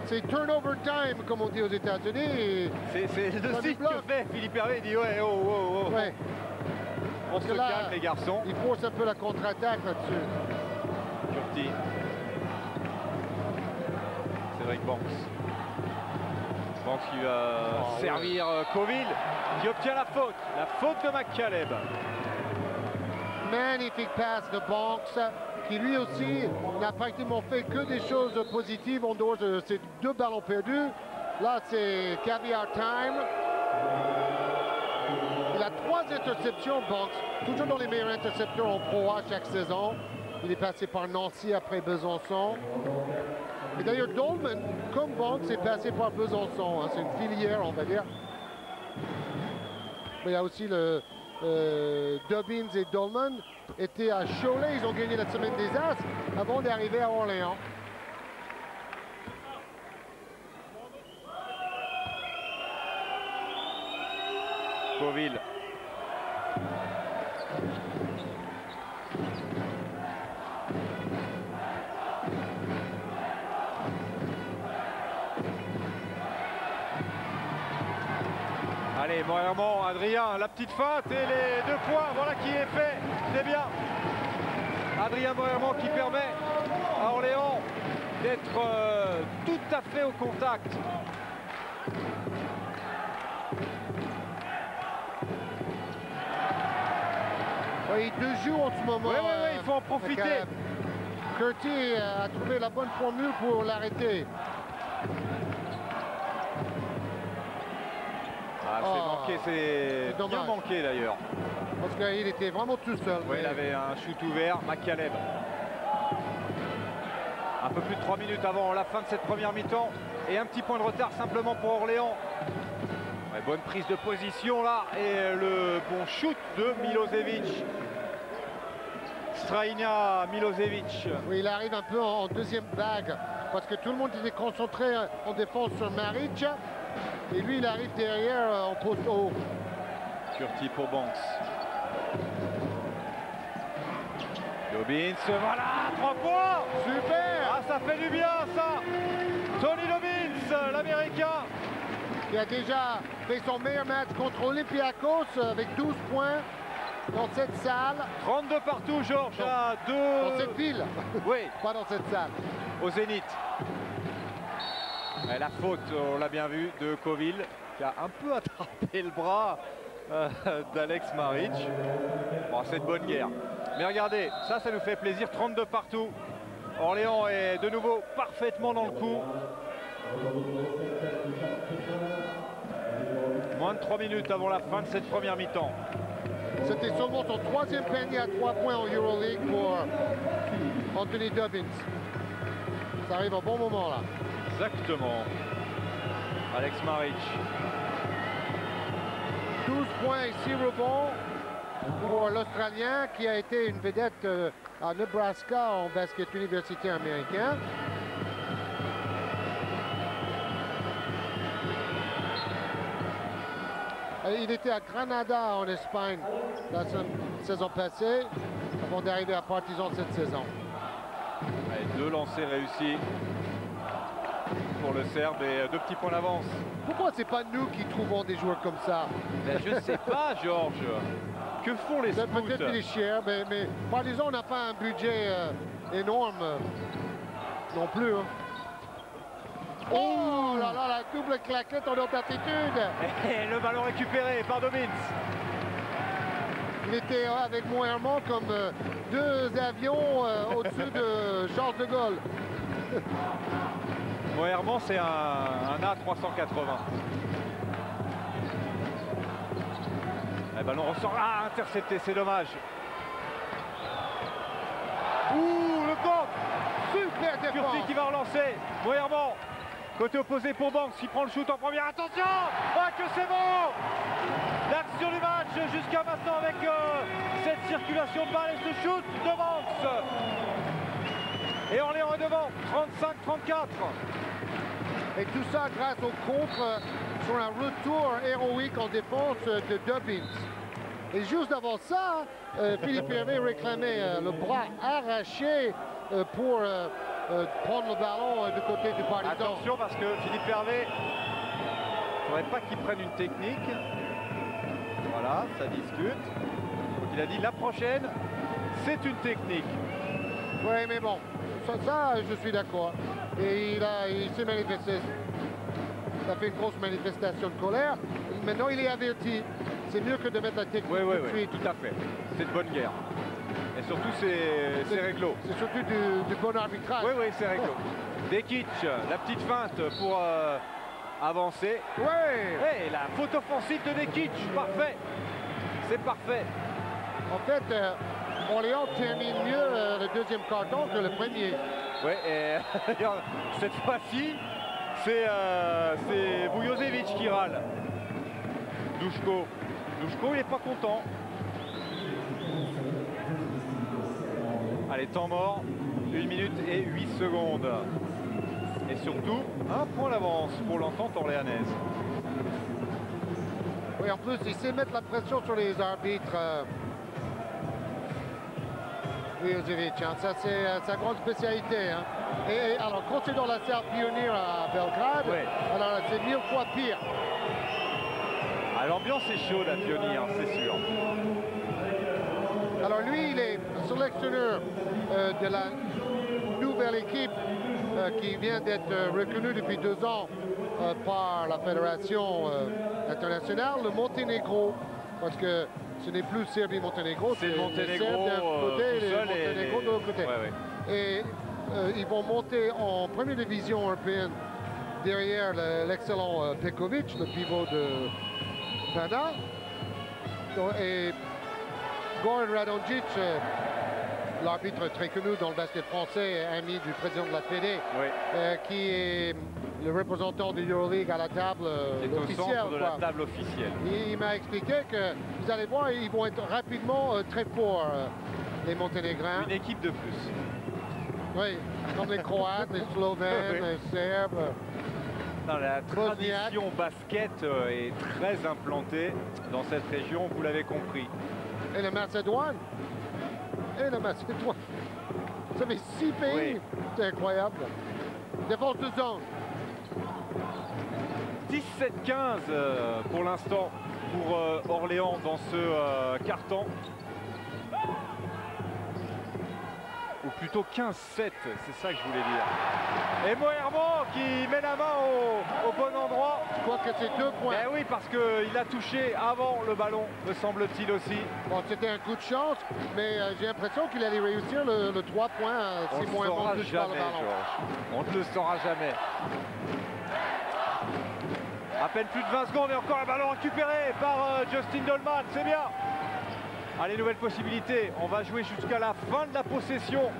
C'est turnover time, comme on dit aux États-Unis. C'est le Ça signe nous bloque. que fait Philippe Hervé. Il dit ouais, oh. Ouais. On se que là, calme les garçons. Il force un peu la contre-attaque là-dessus. Curti. Cédric Banks. Banks qui va servir Coville, qui obtient la faute. La faute de McCaleb. Magnifique passe de Banks, qui lui aussi n'a pratiquement fait que des choses positives en dehors de ces 2 ballons perdus. Là, c'est caviar time. Il a 3 interceptions, Banks, toujours dans les meilleurs intercepteurs en Pro A chaque saison. Il est passé par Nancy après Besançon. Et d'ailleurs, Dolman, comme Banks, est passé par Besançon. Hein. C'est une filière, on va dire. Mais il y a aussi le Dobbins et Dolman étaient à Cholet. Ils ont gagné la semaine des As avant d'arriver à Orléans. Coville. Allez, Moirement, Adrien, la petite feinte et les 2 points, voilà qui est fait, c'est bien. Adrien Moirement qui permet à Orléans d'être tout à fait au contact. Oui, il te joue en ce moment. Oui, il faut en profiter. Curti a trouvé la bonne formule pour l'arrêter. Ah, c'est manqué, c'est bien manqué d'ailleurs. Parce qu'il était vraiment tout seul. Oui, il avait un shoot ouvert, McCaleb. Un peu plus de 3 minutes avant la fin de cette première mi-temps. Et un petit point de retard simplement pour Orléans. Ouais, bonne prise de position là. Et le bon shoot de Milosevic. Strajnia Milosevic. Oui, il arrive un peu en deuxième vague. Parce que tout le monde était concentré en défense sur Maric. Et lui, il arrive derrière en poste haut. Curti pour Banks. Dobbins, voilà, 3 points. Super. Ah, ça fait du bien ça. Tony Dobbins, l'Américain. Qui a déjà fait son meilleur match contre Olympiakos avec 12 points dans cette salle. 32 partout, Georges, à 2. Dans cette ville. Oui. Pas dans cette salle. Au Zénith. Et la faute, on l'a bien vu, de Coville, qui a un peu attrapé le bras d'Alex Maric. Bon, c'est de bonne guerre. Mais regardez, ça nous fait plaisir, 32 partout. Orléans est de nouveau parfaitement dans le coup. Moins de 3 minutes avant la fin de cette première mi-temps. C'était seulement son 3e panier à 3 points en Euroleague pour Anthony Dobbins. Ça arrive au bon moment là. Exactement. Alex Maric. 12 points et 6 rebonds pour l'Australien qui a été une vedette à Nebraska en basket universitaire américain. Il était à Granada en Espagne la saison passée avant d'arriver à Partizan cette saison. Allez, 2 lancers réussis pour le Serbe et 2 petits points d'avance. Pourquoi c'est pas nous qui trouvons des joueurs comme ça? Ben, je ne sais pas, Georges. Que font les scouts? Peut-être qu'il est cher, mais Partizan n'a pas un budget énorme non plus. Hein. Oh là là, la double claquette en haute altitude. Et le ballon récupéré par Dobbins. Il était avec Moerman comme 2 avions au-dessus de Charles de Gaulle. Moerman, c'est un A380. Le ballon ressort. Ah, intercepté, c'est dommage. Ouh, le banc. Super défense. Curti qui va relancer. Moerman. Côté opposé pour Banks, il prend le shoot en première. Attention! Ah, que c'est bon! L'action du match jusqu'à maintenant avec cette circulation de balle et ce shoot de Banks. Et Orléans est devant, 35-34. Et tout ça grâce au contre sur un retour héroïque en défense de Dobbins. Et juste avant ça, Philippe Hervé réclamait le bras arraché pour prendre le ballon du côté du Partizan. Attention parce que Philippe Hervé, il ne faudrait pas qu'il prenne une technique. Voilà, ça discute. Donc il a dit la prochaine, c'est une technique. Oui, mais bon, ça je suis d'accord. Et il s'est manifesté. Ça fait une grosse manifestation de colère. Maintenant, il est averti. C'est mieux que de mettre la technique tout de suite. Tout à fait. C'est de bonne guerre. Et surtout, c'est réglo. C'est surtout du bon arbitrage. Oui, c'est réglo. Dekic, la petite feinte pour avancer. Oui. Et la faute offensive de Dekic, parfait. C'est parfait. En fait, Orléans termine mieux le deuxième carton que le premier. Oui, et cette fois-ci, c'est Vujosevic qui râle. Duško, il n'est pas content. Allez, temps mort, 1 minute et 8 secondes. Et surtout, un point d'avance pour l'entente orléanaise. Oui, en plus, il sait mettre la pression sur les arbitres. Vujosevic, hein. Ça c'est sa grande spécialité. Hein. Et alors, quand c'est dans la salle Pionnier à Belgrade, alors c'est 1000 fois pire. Ah, l'ambiance est chaude à Pionnier, hein, c'est sûr. Alors lui, il est sélectionneur de la nouvelle équipe qui vient d'être reconnue depuis 2 ans par la Fédération internationale, le Monténégro, parce que ce n'est plus Serbie-Monténégro, c'est le Monténégro d'un côté et le seul Monténégro de l'autre côté. Et ils vont monter en première division européenne derrière l'excellent Pekovic, le pivot de Pana. Et Goran Radonjic, l'arbitre très connu dans le basket français, ami du président de la Fédé, qui est le représentant de l'Euroleague à la table officielle. Au centre de la table officielle. Il m'a expliqué que, vous allez voir, ils vont être rapidement très forts, les Monténégrins. Une équipe de plus. Oui, comme les Croates, les Slovènes, les Serbes. Non, la tradition basket est très implantée dans cette région, vous l'avez compris. Et la Macédoine. Et la Macédoine. Ça fait 6 pays. C'est incroyable. Défense de zone. 17-15 pour l'instant pour Orléans dans ce carton. Ou plutôt 15-7, c'est ça que je voulais dire. Et Moerman qui met la main au bon endroit. Je crois que c'est 2 points. Ben oui, parce qu'il a touché avant le ballon, me semble-t-il aussi. Bon, c'était un coup de chance, mais j'ai l'impression qu'il allait réussir le 3 points si Moerman touche pas le ballon. Georges. On ne le saura jamais. À peine plus de 20 secondes et encore un ballon récupéré par Justin Dolman, c'est bien. Allez, nouvelle possibilité, on va jouer jusqu'à la fin de la possession.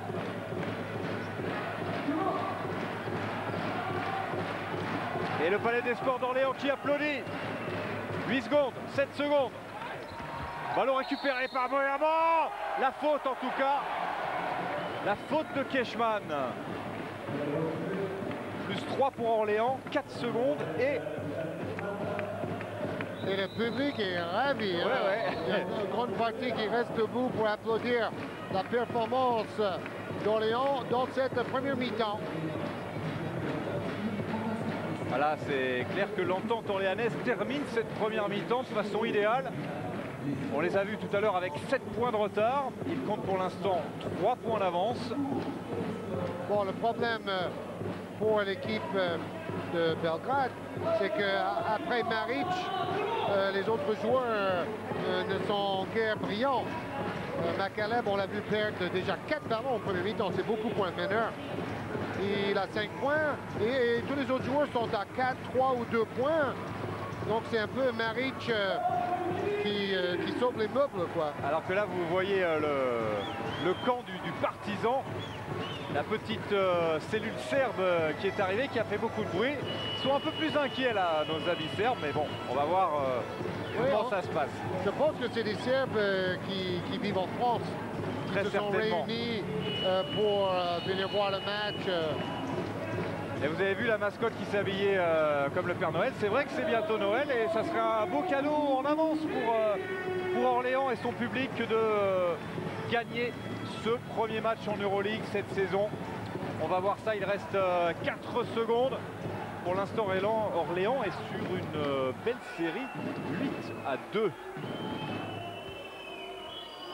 Et le Palais des Sports d'Orléans qui applaudit. 8 secondes, 7 secondes. Ballon récupéré par Moerman. La faute en tout cas. La faute de Keshman. Plus 3 pour Orléans, 4 secondes et le public est ravi. Il y a une grande partie qui reste debout pour applaudir la performance d'Orléans dans cette première mi-temps. Voilà, c'est clair que l'Entente orléanaise termine cette première mi-temps de façon idéale. On les a vus tout à l'heure avec 7 points de retard. Ils comptent pour l'instant 3 points d'avance. Bon, le problème pour l'équipe de Belgrade, c'est qu'après Maric, les autres joueurs ne sont guère brillants. Macaleb, on l'a vu perdre déjà 4 ballons au premier mi-temps, c'est beaucoup pour un meneur. Il a 5 points et tous les autres joueurs sont à 4, 3 ou 2 points. Donc c'est un peu Maric qui sauve les meubles, quoi. Alors que là, vous voyez le camp du partisan. La petite cellule serbe qui est arrivée, qui a fait beaucoup de bruit. Ils sont un peu plus inquiets là, nos amis serbes, mais bon, on va voir comment ça se passe. Je pense que c'est des Serbes qui vivent en France, qui se sont réunis pour venir voir le match. Et vous avez vu la mascotte qui s'est habillée comme le Père Noël. C'est vrai que c'est bientôt Noël et ça sera un beau cadeau en avance pour Orléans et son public que de gagner ce premier match en Euroleague cette saison. On va voir ça, il reste 4 secondes. Pour l'instant, Orléans est sur une belle série, 8-2.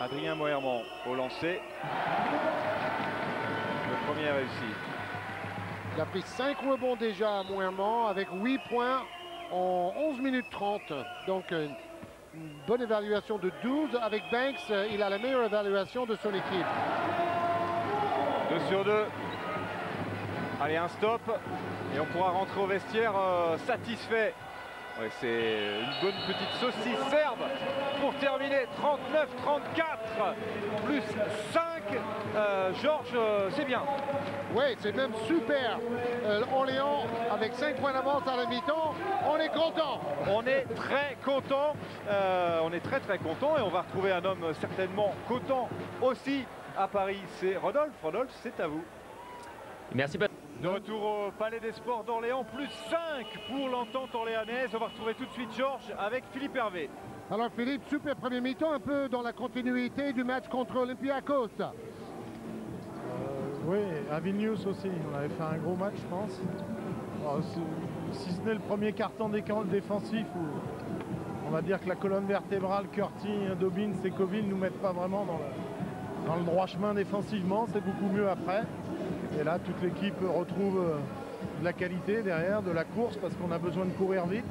Adrien Moerman au lancer. Le premier est réussi. Il a pris 5 rebonds déjà à Moerman avec 8 points en 11 minutes 30. Donc une bonne évaluation de 12. Avec Banks, il a la meilleure évaluation de son équipe. 2 sur 2. Allez, un stop. Et on pourra rentrer au vestiaire satisfait. Ouais, c'est une bonne petite saucisse serbe pour terminer. 39-34. Plus 5. Georges, c'est bien. Oui, c'est même super. Orléans, avec 5 points d'avance à la mi-temps, on est content. On est très content. On est très content. Et on va retrouver un homme certainement content aussi à Paris. C'est Rodolphe. Rodolphe, c'est à vous. Merci. De retour au Palais des Sports d'Orléans, plus 5 pour l'Entente orléanaise. On va retrouver tout de suite Georges avec Philippe Hervé. Alors Philippe, super premier mi-temps, un peu dans la continuité du match contre Olympiakos. Oui, à Vilnius aussi, on avait fait un gros match, je pense. Alors, si ce n'est le premier carton défensif, où on va dire que la colonne vertébrale, Curti, Dobbins et Coville ne nous mettent pas vraiment dans le droit chemin défensivement, c'est beaucoup mieux après. Et là, toute l'équipe retrouve de la qualité derrière, de la course, parce qu'on a besoin de courir vite.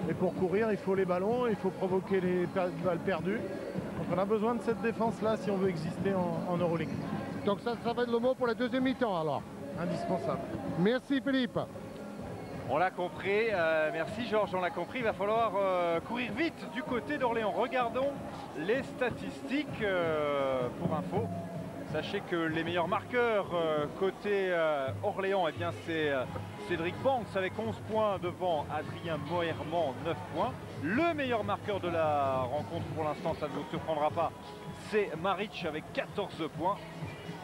Et pour courir, il faut les ballons, il faut provoquer les balles perdues. Donc on a besoin de cette défense-là si on veut exister en Euroleague. Donc ça va être le mot pour la deuxième mi-temps alors. Indispensable. Merci Philippe. On l'a compris, merci Georges, on l'a compris, il va falloir courir vite du côté d'Orléans. Regardons les statistiques pour info. Sachez que les meilleurs marqueurs côté Orléans, eh bien c'est Cédric Banks avec 11 points devant Adrien Moerman 9 points. Le meilleur marqueur de la rencontre pour l'instant, ça ne vous surprendra pas, c'est Maric avec 14 points.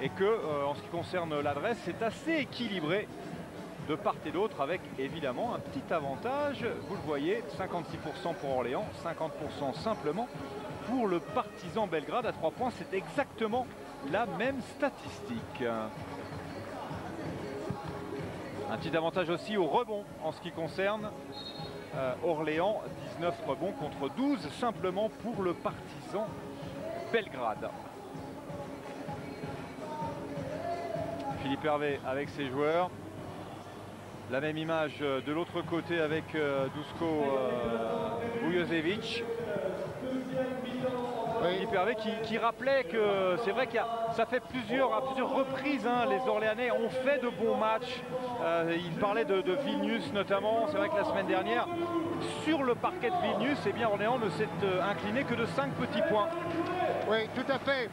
Et que en ce qui concerne l'adresse, c'est assez équilibré de part et d'autre avec évidemment un petit avantage. Vous le voyez, 56% pour Orléans, 50% simplement pour le Partizan Belgrade à 3 points. C'est exactement la même statistique. Un petit avantage aussi au rebond en ce qui concerne Orléans, 19 rebonds contre 12 simplement pour le Partizan Belgrade. Philippe Hervé avec ses joueurs. La même image de l'autre côté avec Duško Vujošević. Philippe Hervé qui rappelait que c'est vrai qu'il ça fait à plusieurs reprises, hein, les Orléanais ont fait de bons matchs. Il parlait de Vilnius notamment. C'est vrai que la semaine dernière, sur le parquet de Vilnius, eh bien, Orléans ne s'est incliné que de 5 petits points. Oui, tout à fait.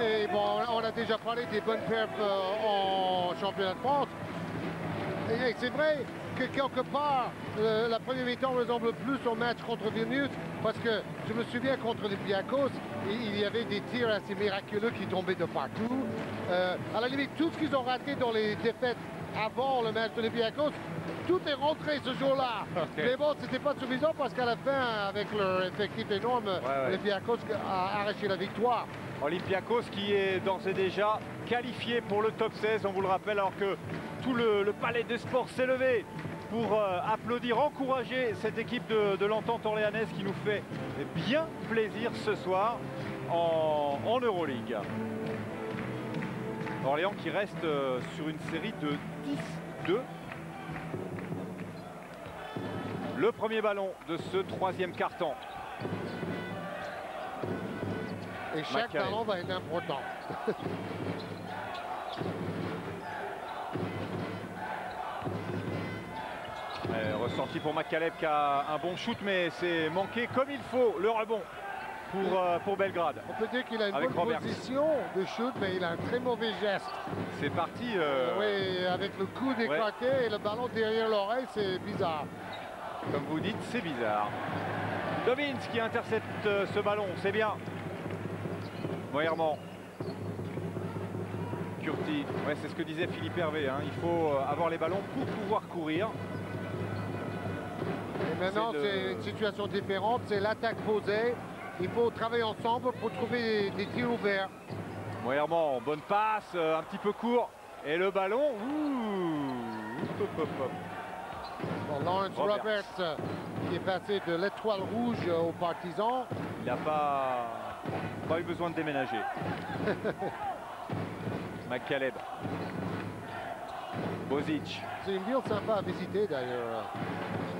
Et bon, on a déjà parlé des bonnes perfs en championnat de France. Et c'est vrai que quelque part, la première mi-temps ressemble plus au match contre Vilnius, parce que je me souviens contre Olympiakos, il y avait des tirs assez miraculeux qui tombaient de partout. À la limite, tout ce qu'ils ont raté dans les défaites avant le match d'Olympiakos, tout est rentré ce jour-là. Okay. Mais bon, c'était pas suffisant parce qu'à la fin, avec leur effectif énorme, Olympiakos a arraché la victoire. Olympiakos qui est d'ores et déjà qualifié pour le top 16, on vous le rappelle, alors que tout le palais des sports s'est levé pour applaudir, encourager cette équipe de l'Entente orléanaise qui nous fait bien plaisir ce soir en Euroleague. Orléans qui reste sur une série de 10-2. Le premier ballon de ce troisième quart-temps. Et chaque ballon va être important. Ressorti pour McCaleb qui a un bon shoot, mais c'est manqué comme il faut le rebond pour Belgrade. On peut dire qu'il a une bonne position de shoot, mais il a un très mauvais geste. C'est parti. Oui, avec le coude éclaté et le ballon derrière l'oreille, c'est bizarre. Comme vous dites, c'est bizarre. Dobbins qui intercepte ce ballon, c'est bien. Moerman. Curti, ouais, c'est ce que disait Philippe Hervé, hein. Il faut avoir les ballons pour pouvoir courir. Et maintenant, c'est une situation différente, c'est l'attaque posée. Il faut travailler ensemble pour trouver des tirs ouverts. Moerman, bonne passe, un petit peu court. Et le ballon, Bon, Lawrence Roberts qui est passé de l'étoile rouge aux Partisans. Il n'a pas eu besoin de déménager. McCaleb. Bozic. C'est une ville sympa à visiter d'ailleurs,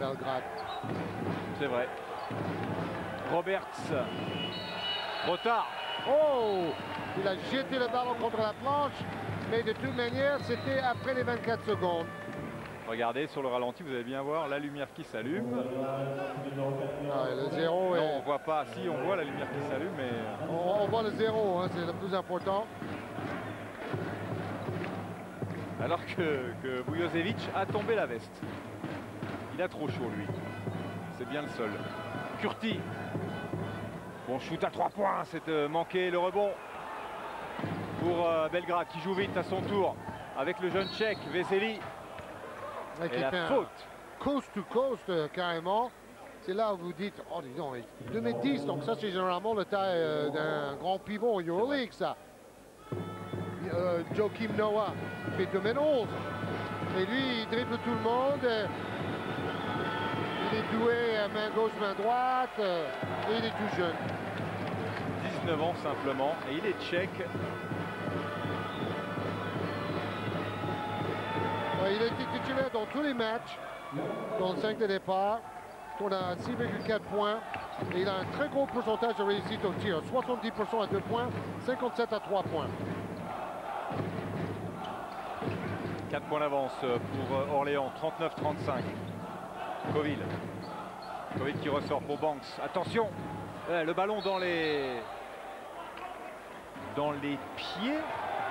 Belgrade. C'est vrai. Roberts. Trop tard. Oh! Il a jeté le ballon contre la planche, mais de toute manière, c'était après les 24 secondes. Regardez sur le ralenti, vous allez bien voir la lumière qui s'allume. Ah, le zéro. Non, on voit pas. Si, on voit la lumière qui s'allume, mais on voit le zéro, hein, c'est le plus important. Alors que Vujošević a tombé la veste. Il a trop chaud, lui. C'est bien le seul. Curti. Bon shoot à 3 points, c'est manqué le rebond pour Belgrade qui joue vite à son tour avec le jeune tchèque Veseli. Et la faute. Coast to coast carrément. C'est là où vous dites, oh dis donc, 2m10, donc ça c'est généralement le taille d'un grand pivot en Euroleague ça. Joakim Noah fait 2m11. Et lui il dribble tout le monde. Il est doué à main gauche, main droite, et il est tout jeune. 19 ans simplement, et il est tchèque. Il a été titulaire dans tous les matchs, dans le 5 de départ. On a 6,4 points. Et il a un très gros pourcentage de réussite au tir. 70% à 2 points, 57 à 3 points. 4 points d'avance pour Orléans, 39-35. Coville. Coville qui ressort pour Banks. Attention, le ballon dans les pieds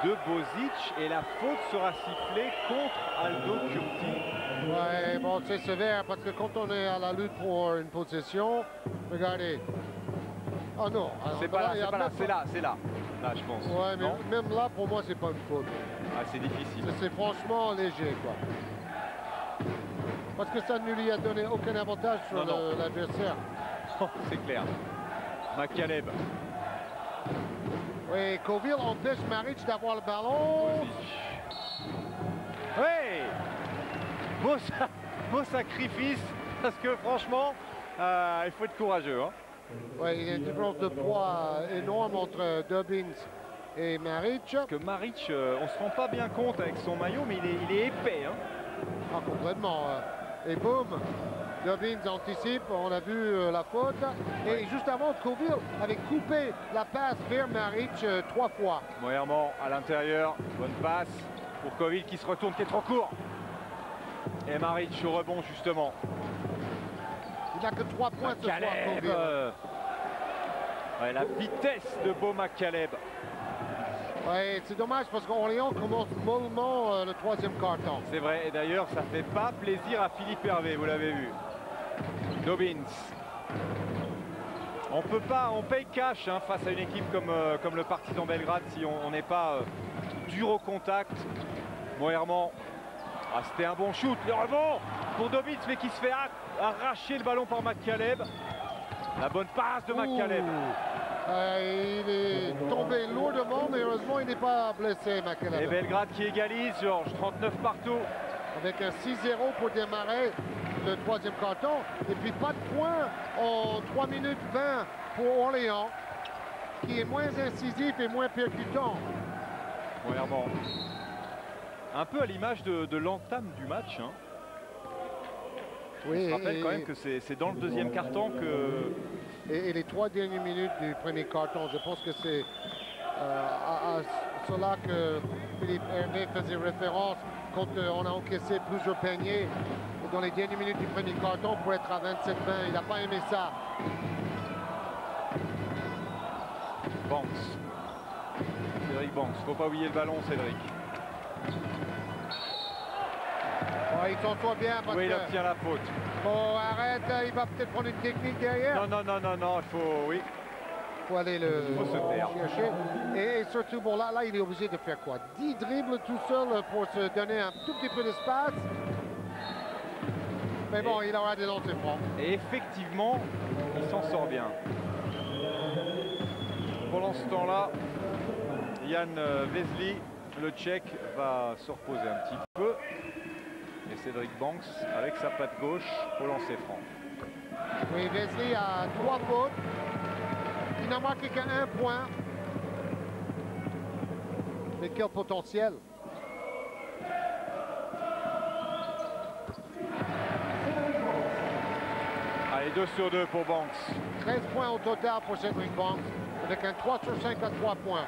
de Bozic et la faute sera sifflée contre Aldo Curti. Ouais, bon, c'est sévère parce que quand on est à la lutte pour une possession, regardez. Oh non, C'est pas là, c'est pas là, c'est là, c'est là. Là, je pense. Ouais, mais non, même là, pour moi, c'est pas une faute. ah, c'est difficile. C'est franchement léger, quoi. Parce que ça ne lui a donné aucun avantage sur l'adversaire. C'est clair. McCaleb. Oui, Coville empêche Maric d'avoir le ballon. Oui, beau sacrifice, parce que franchement, il faut être courageux. Hein. Oui, il y a une différence de poids énorme entre Dobbins et Maric. Parce que Maric, on se rend pas bien compte avec son maillot, mais il est épais. Hein. Ah, complètement. Et boum, Dobbins anticipe, on a vu la faute. Et juste avant, Coville avait coupé la passe vers Maric 3 fois. Moyerman à l'intérieur, bonne passe pour Coville qui se retourne, qui est trop court. Et Maric au rebond justement. Il n'a que 3 points ce soir, Coville. Ouais, la vitesse de Beau McCaleb. Ouais, c'est dommage parce qu'Orléans commence mollement le 3e quart-temps. C'est vrai, et d'ailleurs ça fait pas plaisir à Philippe Hervé, vous l'avez vu. Dobbins. On peut pas, on paye cash hein, face à une équipe comme le Partizan Belgrade si on n'est pas dur au contact. Moyerman, ah, c'était un bon shoot, le rebond pour Dobbins mais qui se fait arracher le ballon par McCaleb. La bonne passe de McCaleb. Il est tombé lourdement, mais heureusement il n'est pas blessé, McCaleb. Et Belgrade qui égalise, Georges, 39 partout. Avec un 6-0 pour démarrer le 3e quart-temps. Et puis pas de points en 3 minutes 20 pour Orléans, qui est moins incisif et moins percutant. Moyerman. Un peu à l'image de l'entame du match. Hein. Oui, on se rappelle quand même que c'est dans le 2e quart-temps que... Et les 3 dernières minutes du 1er quart-temps, je pense que c'est à cela que Philippe Hervé faisait référence quand on a encaissé plusieurs paniers dans les dernières minutes du 1er quart-temps pour être à 27-20. Il n'a pas aimé ça. Banks. Cédric Banks. Faut pas oublier le ballon, Cédric. Oh, il s'en sort bien parce oui, il que... obtient la faute. Bon, arrête, il va peut-être prendre une technique derrière. Non, il faut... Oui. Il faut aller le chercher. Et surtout, bon, là, il est obligé de faire quoi? 10 dribbles tout seul pour se donner un tout petit peu d'espace. Mais bon, il aura des lancers francs. Et effectivement, il s'en sort bien. Pendant ce temps-là, Jan Vesely, le Tchèque, va se reposer un petit peu. Et Cédric Banks avec sa patte gauche au lancer franc. Oui, Vesely a 3 fautes. Il n'a marqué qu'un point. Mais quel potentiel! Allez, 2 sur 2 pour Banks. 13 points au total pour Cédric Banks, avec un 3 sur 5 à 3 points.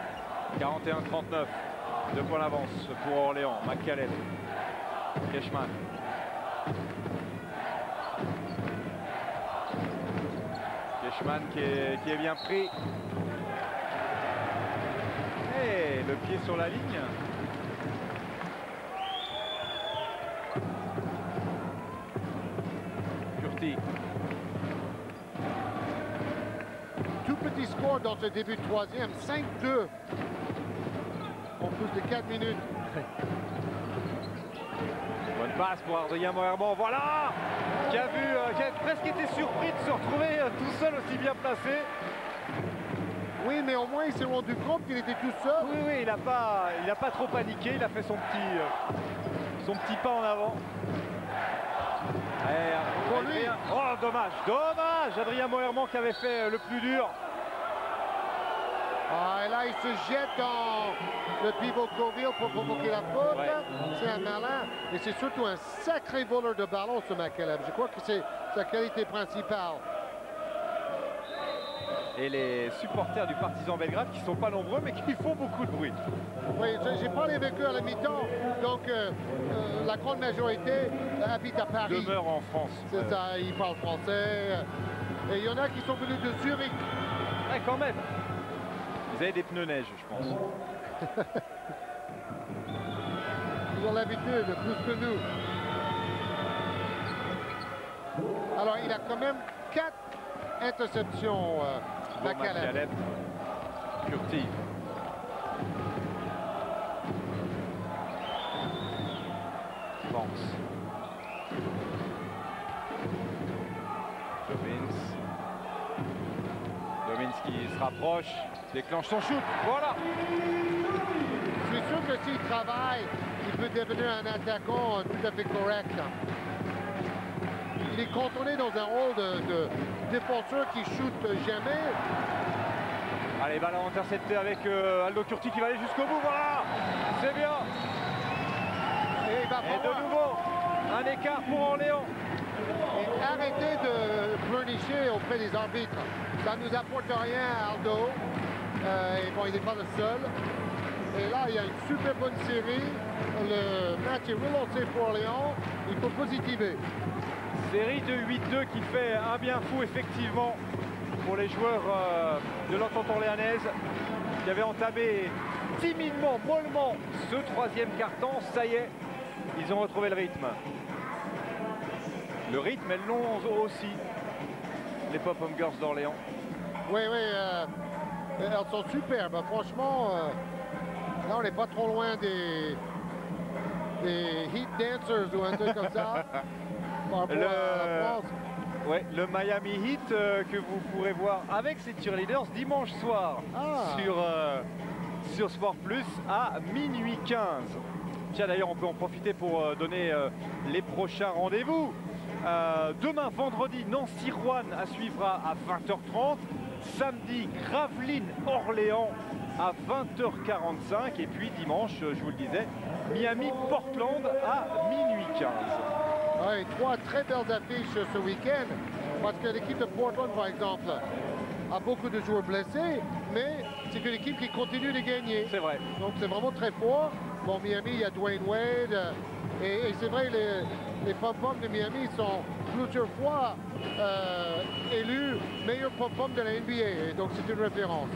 41-39. 2 points d'avance pour Orléans. McCaleb. Keshman. Keshman qui est bien pris. Et le pied sur la ligne. Curti. Tout petit score dans ce début de 3e, 5-2 en plus de 4 minutes. Bonne passe pour Adrien Moyerman, voilà, qui a presque été surpris de se retrouver tout seul aussi bien placé. Oui, mais au moins il s'est rendu compte qu'il était tout seul. Oui, il n'a pas trop paniqué, il a fait son petit pas en avant. Pour lui. Oh, dommage, Adrien Moyerman qui avait fait le plus dur. Ah, et là, il se jette dans le pivot Coville pour provoquer la faute. Ouais. C'est un malin. Et c'est surtout un sacré voleur de ballon, ce McCaleb. Je crois que c'est sa qualité principale. Et les supporters du Partizan Belgrade qui ne sont pas nombreux mais qui font beaucoup de bruit. Oui, j'ai parlé avec eux à la mi-temps. Donc, la grande majorité habite à Paris. Demeure en France. C'est ça, ils parlent français. Et il y en a qui sont venus de Zurich. Ouais, quand même. Vous avez des pneus neige, je pense. Ils ont l'habitude, plus que nous. Alors, il a quand même 4 interceptions, McCaleb. Curti. Vance. Domins qui se rapproche, déclenche son shoot. Voilà. Je suis sûr que s'il travaille, il peut devenir un attaquant tout à fait correct. Il est cantonné dans un rôle de défenseur qui shoot jamais. Allez, ballon intercepté avec Aldo Curti qui va aller jusqu'au bout. Voilà. C'est bien. Et il va Et de nouveau, un écart pour Orléans. Et arrêtez de pleurnicher auprès des arbitres. Ça ne nous apporte rien à Aldo. Et bon, il n'est pas le seul. Et là, il y a une super bonne série. Le match est relancé pour Orléans. Il faut positiver. Série de 8-2 qui fait un bien fou, effectivement, pour les joueurs de l'entente orléanaise qui avaient entamé timidement, mollement ce troisième quart-temps. Ça y est, ils ont retrouvé le rythme. Le rythme, elles l'ont aussi, les Pop-Home Girls d'Orléans. Oui, elles sont superbes. Franchement, là, on n'est pas trop loin des Heat Dancers ou un truc comme ça. Par rapport à la France. Ouais, le Miami Heat que vous pourrez voir avec ses cheerleaders dimanche soir sur Sport Plus à minuit 15. Tiens, d'ailleurs, on peut en profiter pour donner les prochains rendez-vous. Demain, vendredi, Nancy-Rouen à suivre à 20h30. Samedi, Gravelines-Orléans à 20h45. Et puis dimanche, je vous le disais, Miami-Portland à minuit 15. Oui, 3 très belles affiches ce week-end. Parce que l'équipe de Portland, par exemple, a beaucoup de joueurs blessés. Mais c'est une équipe qui continue de gagner. C'est vrai. Donc c'est vraiment très fort. Bon, Miami, il y a Dwayne Wade. Et c'est vrai, les pom-poms de Miami sont plusieurs fois élus meilleurs pom-poms de la NBA. Et donc c'est une référence.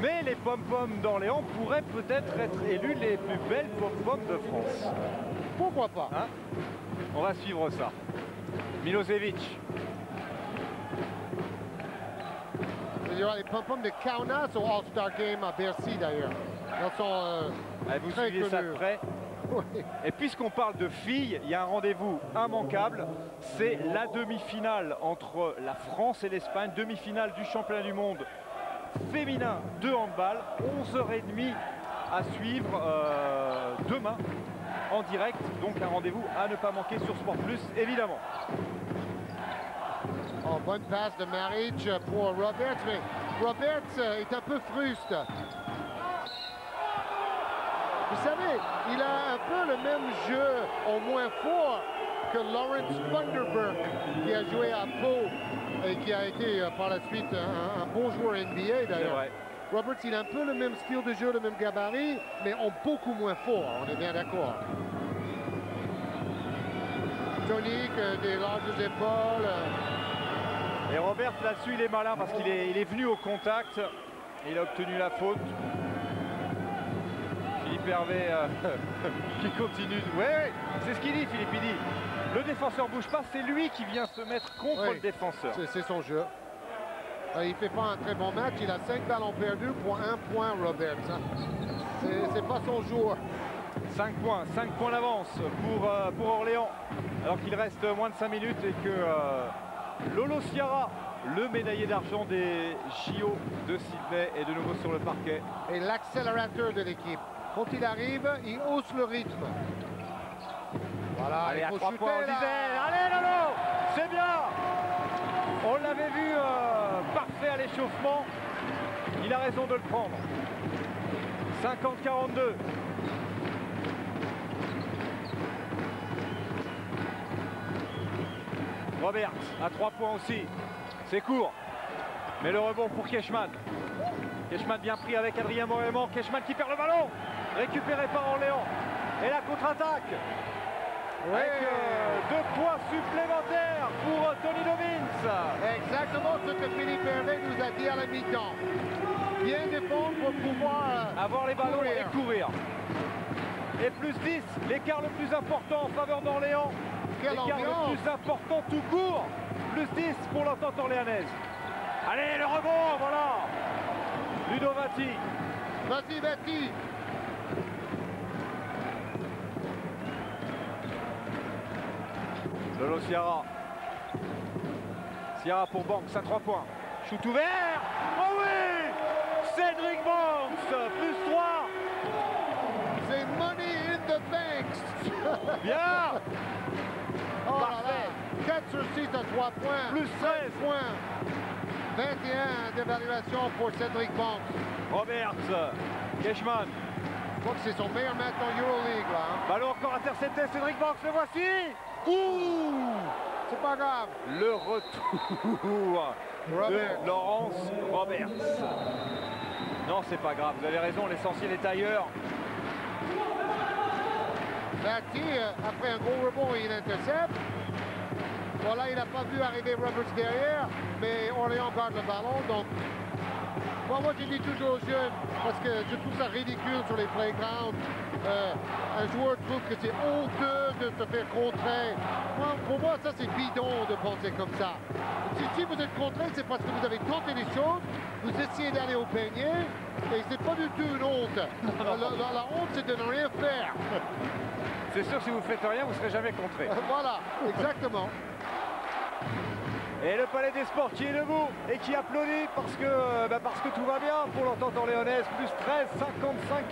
Mais les pom-poms d'Orléans pourraient peut-être être élus les plus belles pom-poms de France. Pourquoi pas, hein? On va suivre ça. Milosevic. Il y aura les pom-poms de Kaunas au All-Star Game à Bercy d'ailleurs. Elles sont vous très suivez ça de connues. près. Oui. Et puisqu'on parle de filles, il y a un rendez-vous immanquable. C'est la demi-finale entre la France et l'Espagne. Demi-finale du championnat du monde féminin de handball. 11h30 à suivre demain en direct. Donc un rendez-vous à ne pas manquer sur Sport Plus, évidemment. Oh, bonne passe de Maric pour Roberts. Mais Roberts est un peu fruste. Vous savez, il a un peu le même jeu, au moins fort, que Lawrence Vanderberg, qui a joué à Pau et qui a été par la suite un bon joueur NBA d'ailleurs. Roberts, il a un peu le même style de jeu, le même gabarit, mais en beaucoup moins fort, on est bien d'accord. Tonique, des larges épaules. Et Robert, là-dessus, il est malin parce qu'il est venu au contact. Il a obtenu la faute. Philippe Hervé qui continue. Ouais, c'est ce qu'il dit, Philippe. Il dit, le défenseur bouge pas, c'est lui qui vient se mettre contre le défenseur. C'est son jeu. Il fait pas un très bon match. Il a 5 ballons perdus pour 1 point, Roberts. C'est pas son joueur. 5 points d'avance pour Orléans. Alors qu'il reste moins de 5 minutes et que Lolo Ciara, le médaillé d'argent des JO de Sydney, est de nouveau sur le parquet. Et l'accélérateur de l'équipe. Quand il arrive, il hausse le rythme. Voilà, allez, il à faut 3 shooter, points, on là. disait. Allez, Lolo, c'est bien. On l'avait vu parfait à l'échauffement. Il a raison de le prendre. 50-42. Roberts à 3 points aussi. C'est court. Mais le rebond pour Keshman. Keshman bien pris avec Adrien Morément. Keshman qui perd le ballon. Récupéré par Orléans. Et la contre-attaque. Avec 2 points supplémentaires pour Tony Dobbins. Exactement ce que Philippe Hervé nous a dit à la mi-temps. Bien défendre pour pouvoir avoir les ballons et courir. Et plus 10, l'écart le plus important en faveur d'Orléans. L'écart le plus important tout court. Plus 10 pour l'entente orléanaise. Allez, le rebond, voilà. Ludo Vati. Vas-y, Vati. Lolo Sierra. Sierra pour Banks à 3 points. Shoot ouvert. Oh oui, Cédric Banks, plus 3. C'est money in the banks. Bien. Oh là là. 4 sur 6 à 3 points. Plus 13 points. 21 d'évaluation pour Cédric Banks. Roberts. Keshman. Je crois que c'est son meilleur match en Euroleague là. Hein. Ballon encore intercepté, Cédric Banks, le voici. Ouh, c'est pas grave. Le retour de Laurence Roberts. Non, c'est pas grave, vous avez raison, l'essentiel est ailleurs. Vati, après un gros rebond, il intercepte. Voilà, il n'a pas vu arriver Roberts derrière, mais Orléans garde le ballon. Donc, moi je dis toujours aux jeunes, parce que je trouve ça ridicule sur les playgrounds. Un joueur trouve que c'est honteux de se faire contrer. Pour moi, ça c'est bidon de penser comme ça. Si vous êtes contré, c'est parce que vous avez tenté des choses, vous essayez d'aller au panier, et c'est pas du tout une honte. La honte, c'est de ne rien faire. C'est sûr, si vous ne faites rien, vous ne serez jamais contré. Voilà, exactement. Et le Palais des Sports qui est debout et qui applaudit parce que tout va bien pour l'entente orléanaise. Plus 13,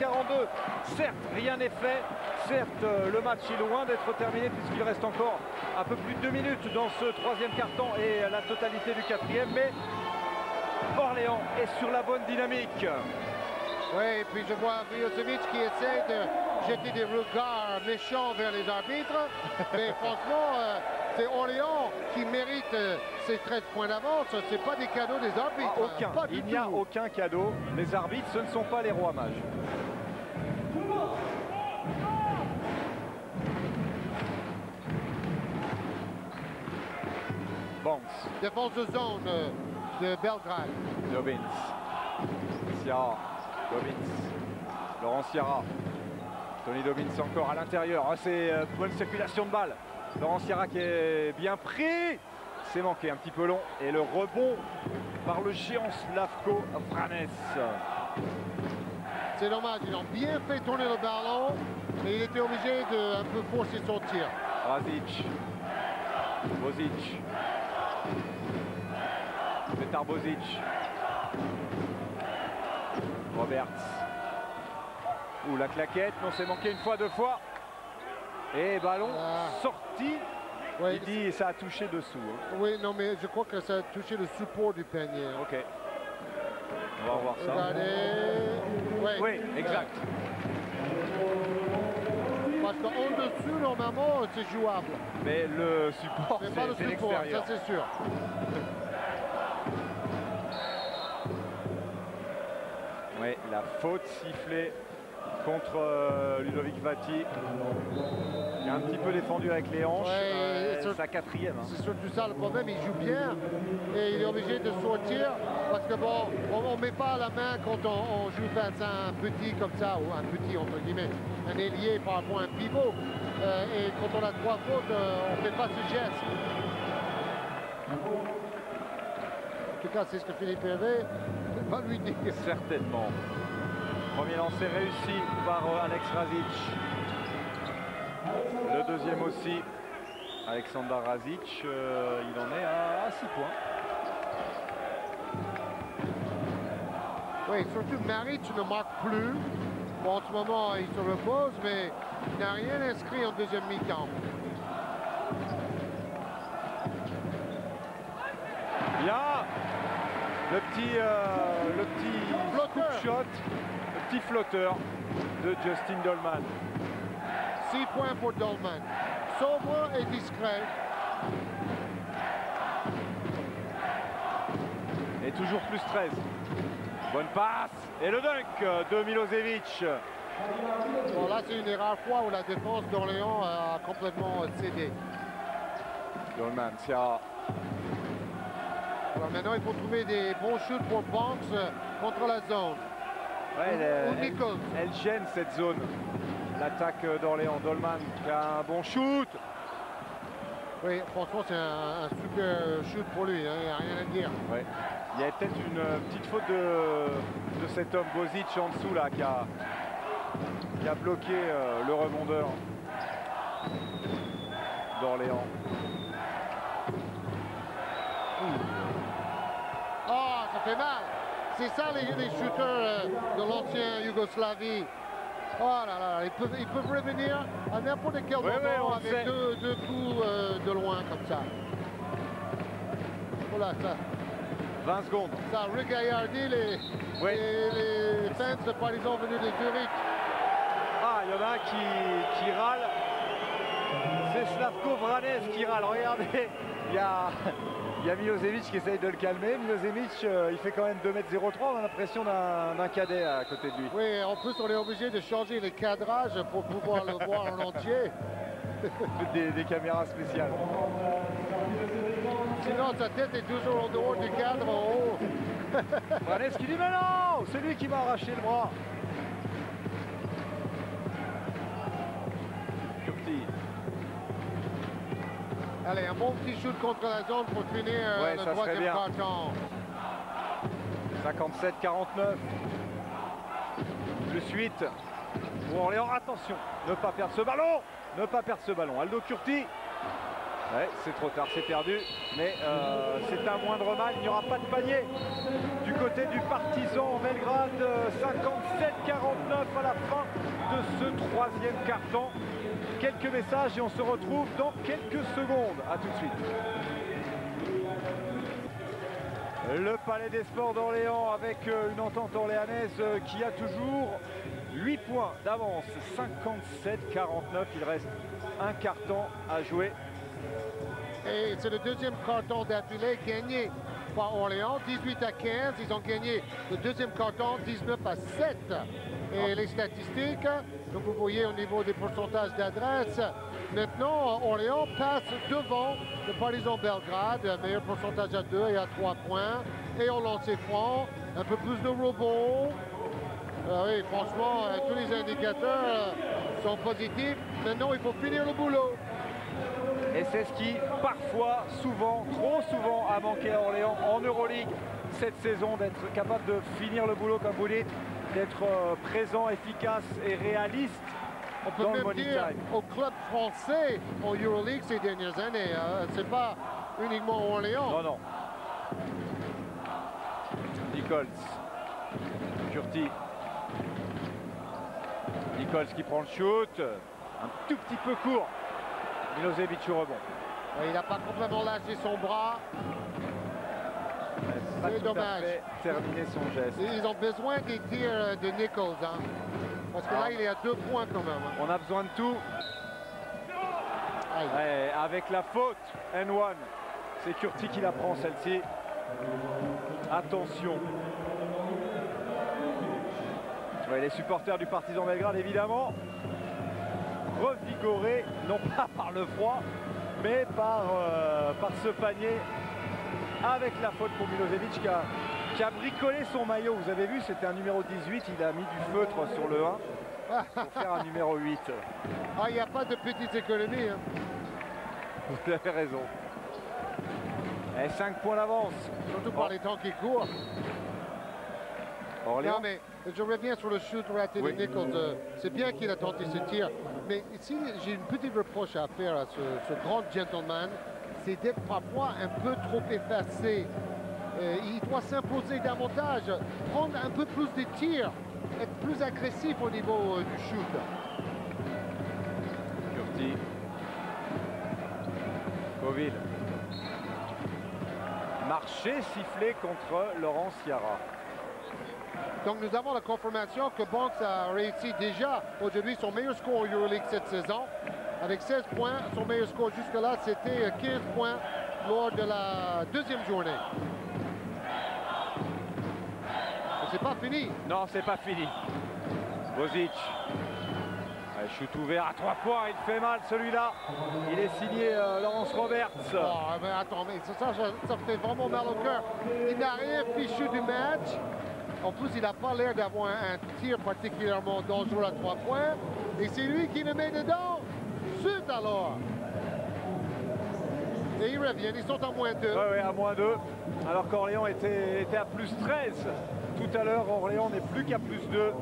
55-42. Certes, rien n'est fait. Certes, le match est loin d'être terminé puisqu'il reste encore un peu plus de 2 minutes dans ce 3e quart-temps et la totalité du 4e. Mais Orléans est sur la bonne dynamique. Oui, et puis je vois Vujocevic qui essaie de jeter des regards méchants vers les arbitres. Mais franchement, c'est Orléans qui mérite ces 13 points d'avance. Ce n'est pas des cadeaux des arbitres. Aucun. Il n'y a aucun cadeau. Les arbitres, ce ne sont pas les rois mages. Banks. Défense de zone de Belgrade. Dobbins. Sierra. Dobbins. Laurent Sierra. Tony Dobbins encore à l'intérieur. Ah, c'est bonne circulation de balle. Laurent Sierra qui est bien pris. C'est manqué, un petit peu long. Et le rebond par le géant Slavko Vranes. C'est dommage, ils ont bien fait tourner le ballon, mais il était obligé de un peu forcer son tir. Razic. Bozic. Petar Bozic. Roberts. Ouh, la claquette, non, c'est manqué une fois, 2 fois. Et ballon sorti. Ouais, il dit ça a touché dessous. Hein. Oui, non, mais je crois que ça a touché le support du panier. Ok. On va revoir ça. Regardez. Ouais. Oui, exact. Parce qu'en dessous, normalement, c'est jouable. Mais le support, c'est l'extérieur. Ça, c'est sûr. Oui, la faute sifflée contre Ludovic Vati. Il a un petit peu défendu avec les hanches. C'est sa 4e. Hein. C'est surtout ça le problème, il joue bien et il est obligé de sortir parce que bon, on ne met pas la main quand on joue face à un petit comme ça, ou un petit entre guillemets, un ailier par rapport à un pivot. Et quand on a 3 fautes, on ne fait pas ce geste. En tout cas, c'est ce que Philippe Hervé va lui dire. Certainement. Premier lancer réussi par Alex Razic. Le deuxième aussi. Alexander Razic, il en est à 6 points. Oui, surtout Maric ne marque plus. Bon, en ce moment, il se repose, mais il n'a rien inscrit en deuxième mi-temps. Bien. Le scoop shot, le petit flotteur de Justin Dolman. 6 points pour Dolman. Sobre et discret. Et toujours plus 13. Bonne passe. Et le dunk de Milosevic. Bon, là, c'est une des rares fois où la défense d'Orléans a complètement cédé. Dolman, Sierra. Alors maintenant, il faut trouver des bons shoots pour Banks contre la zone. Ouais, elle gêne cette zone. L'attaque d'Orléans. Dolman qui a un bon shoot. Oui, franchement, c'est un super shoot pour lui, hein, il n'y a rien à dire. Ouais. Il y a peut-être une petite faute de cet homme, Bozic, en dessous, là, qui a bloqué le rebondeur d'Orléans. Oh, ça fait mal. C'est ça les shooters de l'ancien Yougoslavie. Oh là là, ils peuvent revenir à n'importe quel moment avec deux coups de loin comme ça. Voilà, ça. 20 secondes. Ça regaillardit les fans de Partizan venus de Zurich. Ah, il y en a un qui râle. C'est Slavko Vranez qui râle. Regardez, il y a Milosevic qui essaye de le calmer. Milosevic, il fait quand même 2,03 m. On a l'impression d'un cadet à côté de lui. Oui, en plus, on est obligé de changer le cadrage pour pouvoir le voir en entier. Des caméras spéciales. Sinon, sa tête est toujours en dehors du cadre en haut. Vranez qui dit mais non, c'est lui qui m'a arraché le bras. Curti. Allez, un bon petit shoot contre la zone pour finir le troisième quart-temps. 57-49. Plus 8 pour Orléans. Attention, ne pas perdre ce ballon. Ne pas perdre ce ballon. Aldo Curti. Ouais, c'est trop tard, c'est perdu. Mais c'est un moindre mal. Il n'y aura pas de panier du côté du Partizan Belgrade. 57-49 à la fin de ce troisième quart-temps. Quelques messages et on se retrouve dans quelques secondes. A tout de suite. Le Palais des Sports d'Orléans avec une entente orléanaise qui a toujours 8 points d'avance. 57-49. Il reste un quart-temps à jouer. Et c'est le deuxième quart-temps d'affilée gagné par Orléans. 18-15. Ils ont gagné le deuxième quart-temps 19-7. Et les statistiques, donc vous voyez au niveau des pourcentages d'adresse, maintenant Orléans passe devant le Partizan Belgrade, meilleur pourcentage à 2 et à 3 points. Et au lancer franc, un peu plus de rebonds. Oui, franchement, tous les indicateurs sont positifs. Maintenant, il faut finir le boulot. Et c'est ce qui, parfois, souvent, trop souvent, a manqué à Orléans en Euroleague cette saison, d'être capable de finir le boulot, comme vous dites, d'être présent, efficace et réaliste. On peut même dire au club français en Euroleague ces dernières années. C'est pas uniquement Orléans. Non, non. Nichols. Curti. Nichols qui prend le shoot. Un tout petit peu court. Milosevic au rebond. Il n'a pas complètement lâché son bras. C'est dommage. Terminer son geste. Ils ont besoin des tirs de Nichols. Hein. Parce que là, il est à 2 points quand même. Hein. On a besoin de tout. Ouais, avec la faute, N1. C'est Curti qui la prend celle-ci. Attention. Ouais, les supporters du Partizan Belgrade, évidemment, revigorés, non pas par le froid, mais par ce panier. Avec la faute pour Milosevic qui a bricolé son maillot. Vous avez vu, c'était un numéro 18. Il a mis du feutre sur le 1 pour faire un numéro 8. Ah, il n'y a pas de petites économies. Hein. Vous avez raison. Et 5 points d'avance. Surtout par les temps qui courent. Orléans. Non, mais je reviens sur le shoot raté de Nichols. C'est bien qu'il a tenté ce tir. Mais ici, j'ai une petite reproche à faire à ce grand gentleman. C'est d'être parfois un peu trop effacé. Il doit s'imposer davantage, prendre un peu plus de tirs, être plus agressif au niveau du shoot. Curti. Coville. marché sifflé contre Laurent Ciara. Donc nous avons la confirmation que Banks a réussi déjà aujourd'hui son meilleur score EuroLeague cette saison. Avec 16 points, son meilleur score jusque-là, c'était 15 points lors de la deuxième journée. C'est pas fini. Non, c'est pas fini. Bozic. Shoot ouvert à 3 points, il fait mal celui-là. Il est signé Laurence Roberts. Oh, mais attends, mais ça fait vraiment mal au cœur. Il n'a rien fichu du match. En plus, il n'a pas l'air d'avoir un tir particulièrement dangereux à 3 points. Et c'est lui qui le met dedans. Chut alors. Et ils reviennent, ils sont à moins 2. Oui, à moins 2. Alors qu'Orléans était à plus 13. Tout à l'heure, Orléans n'est plus qu'à plus 2.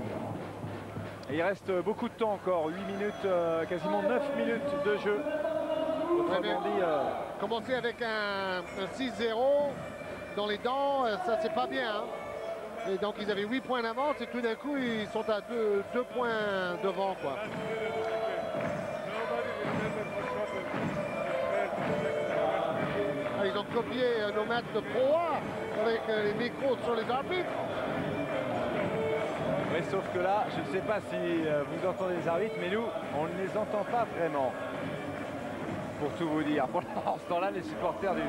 Et il reste beaucoup de temps encore, 8 minutes, quasiment 9 minutes de jeu. Autrement dit, commencer avec un 6-0 dans les dents, ça c'est pas bien. Hein. Et donc ils avaient 8 points d'avance et tout d'un coup ils sont à 2 points devant, quoi. Ils ont copié nos matchs de Pro A avec les micros sur les arbitres. Oui, sauf que là, je ne sais pas si vous entendez les arbitres, mais nous, on ne les entend pas vraiment. Pour tout vous dire. Pendant ce temps-là, les supporters du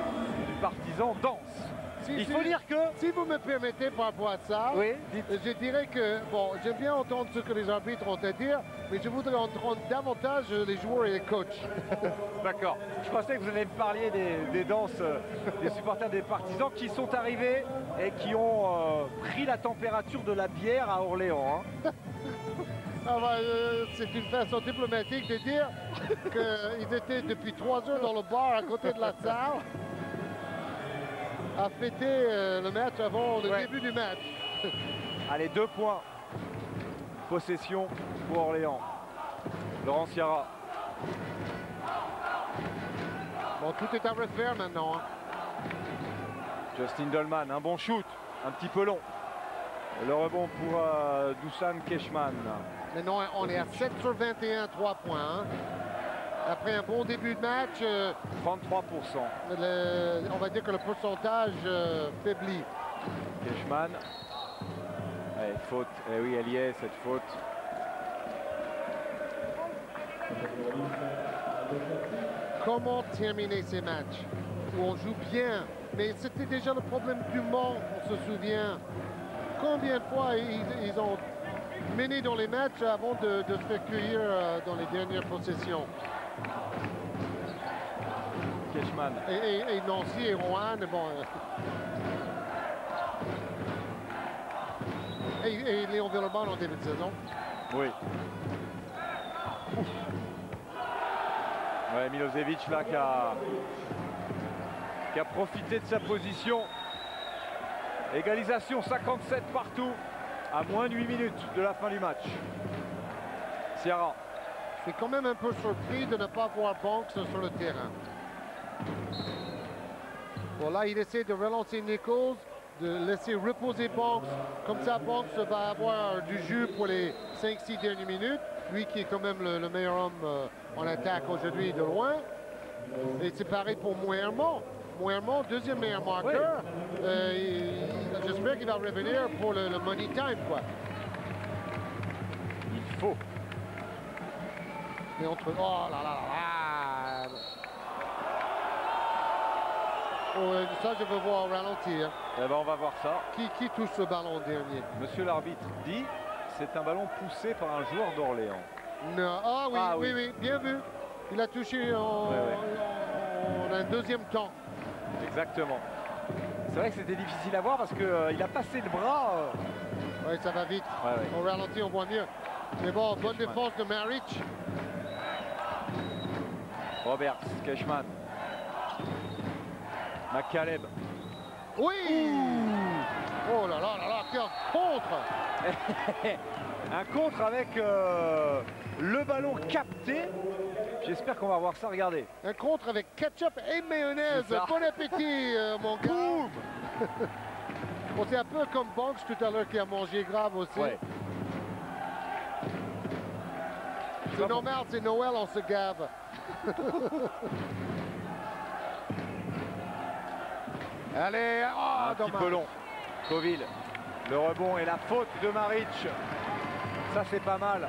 Partizan dansent. Il faut dire que... Si vous me permettez par rapport à ça, oui, je dirais que, bon, j'aime bien entendre ce que les arbitres ont à dire, mais je voudrais entendre davantage les joueurs et les coachs. D'accord. Je pensais que vous alliez me parler des danses des supporters des Partisans qui sont arrivés et qui ont pris la température de la bière à Orléans. Hein. C'est une façon diplomatique de dire qu'ils étaient depuis 3 heures dans le bar à côté de la salle à fêter le match avant le début du match. Allez, 2 points. Possession pour Orléans. Laurent Ciara. Bon, tout est à refaire maintenant. Hein. Justin Dolman, un bon shoot, un petit peu long. Le rebond pour Dusan Keshman. Maintenant, on est à 7 sur 21, 3 points. Hein. Après un bon début de match, 33%. On va dire que le pourcentage faiblit. Keshman. Allez, faute. Eh oui, elle y est, cette faute. Comment terminer ces matchs où on joue bien, mais c'était déjà le problème du Mans, on se souvient. Combien de fois ils ont mené dans les matchs avant de se faire cueillir dans les dernières possessions. Keshman. Et Nancy et Rouen, bon. Et Léon Villeurbanne en début de saison. Oui. Ouais, Milosevic là qui a profité de sa position. Égalisation 57 partout à moins de 8 minutes de la fin du match. Ciara. Je suis quand même un peu surpris de ne pas voir Banks sur le terrain. Bon là il essaie de relancer Nichols, de laisser reposer Banks. Comme ça Banks va avoir du jus pour les 5-6 dernières minutes. Lui qui est quand même le meilleur homme en attaque aujourd'hui de loin. Et c'est pareil pour Moerman. Moerman, deuxième meilleur marqueur. Oui. J'espère qu'il va revenir pour le money time, quoi. Il faut. Et entre... Oh là là là là. Oh, ça, je veux voir au ralenti. Hein. Eh ben, on va voir ça. Qui touche ce ballon dernier? Monsieur l'arbitre dit c'est un ballon poussé par un joueur d'Orléans. Non. Ah oui, oui, bien vu. Il a touché en un deuxième temps. Exactement. C'est vrai que c'était difficile à voir parce qu'il a passé le bras. Oui, ça va vite. Au ralenti, on voit mieux. Mais bon, bonne défense de Maric. Roberts, Keshman. McCaleb. Oui. Oh là là là là, quel contre. Un contre avec le ballon capté. J'espère qu'on va voir ça, regardez. Un contre avec ketchup et mayonnaise. Bon appétit, mon gars. Boum. Bon, c'est un peu comme Banks tout à l'heure qui a mangé grave aussi. Ouais. C'est normal, c'est Noël, on se gave. Allez, oh, un petit peu long. Coville, le rebond et la faute de Maric. Ça, c'est pas mal.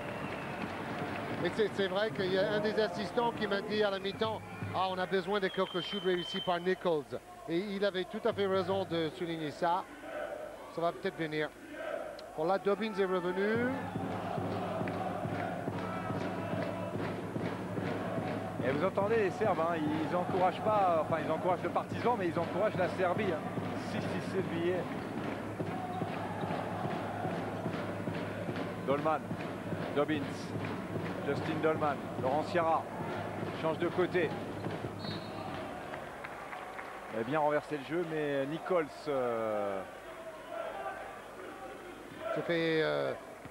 Mais c'est vrai qu'il y a un des assistants qui m'a dit à la mi-temps, ah, on a besoin de quelques shoots réussis par Nichols. Et il avait tout à fait raison de souligner ça. Ça va peut-être venir. Bon, là, Dobbins est revenu. Et vous entendez les Serbes, hein, ils encouragent pas, enfin ils encouragent le Partizan, mais ils encouragent la Serbie. Hein. 6-6 billets. Dolman, Dobbins, Justin Dolman, Laurent Sierra change de côté. Il a bien renversé le jeu, mais Nichols se fait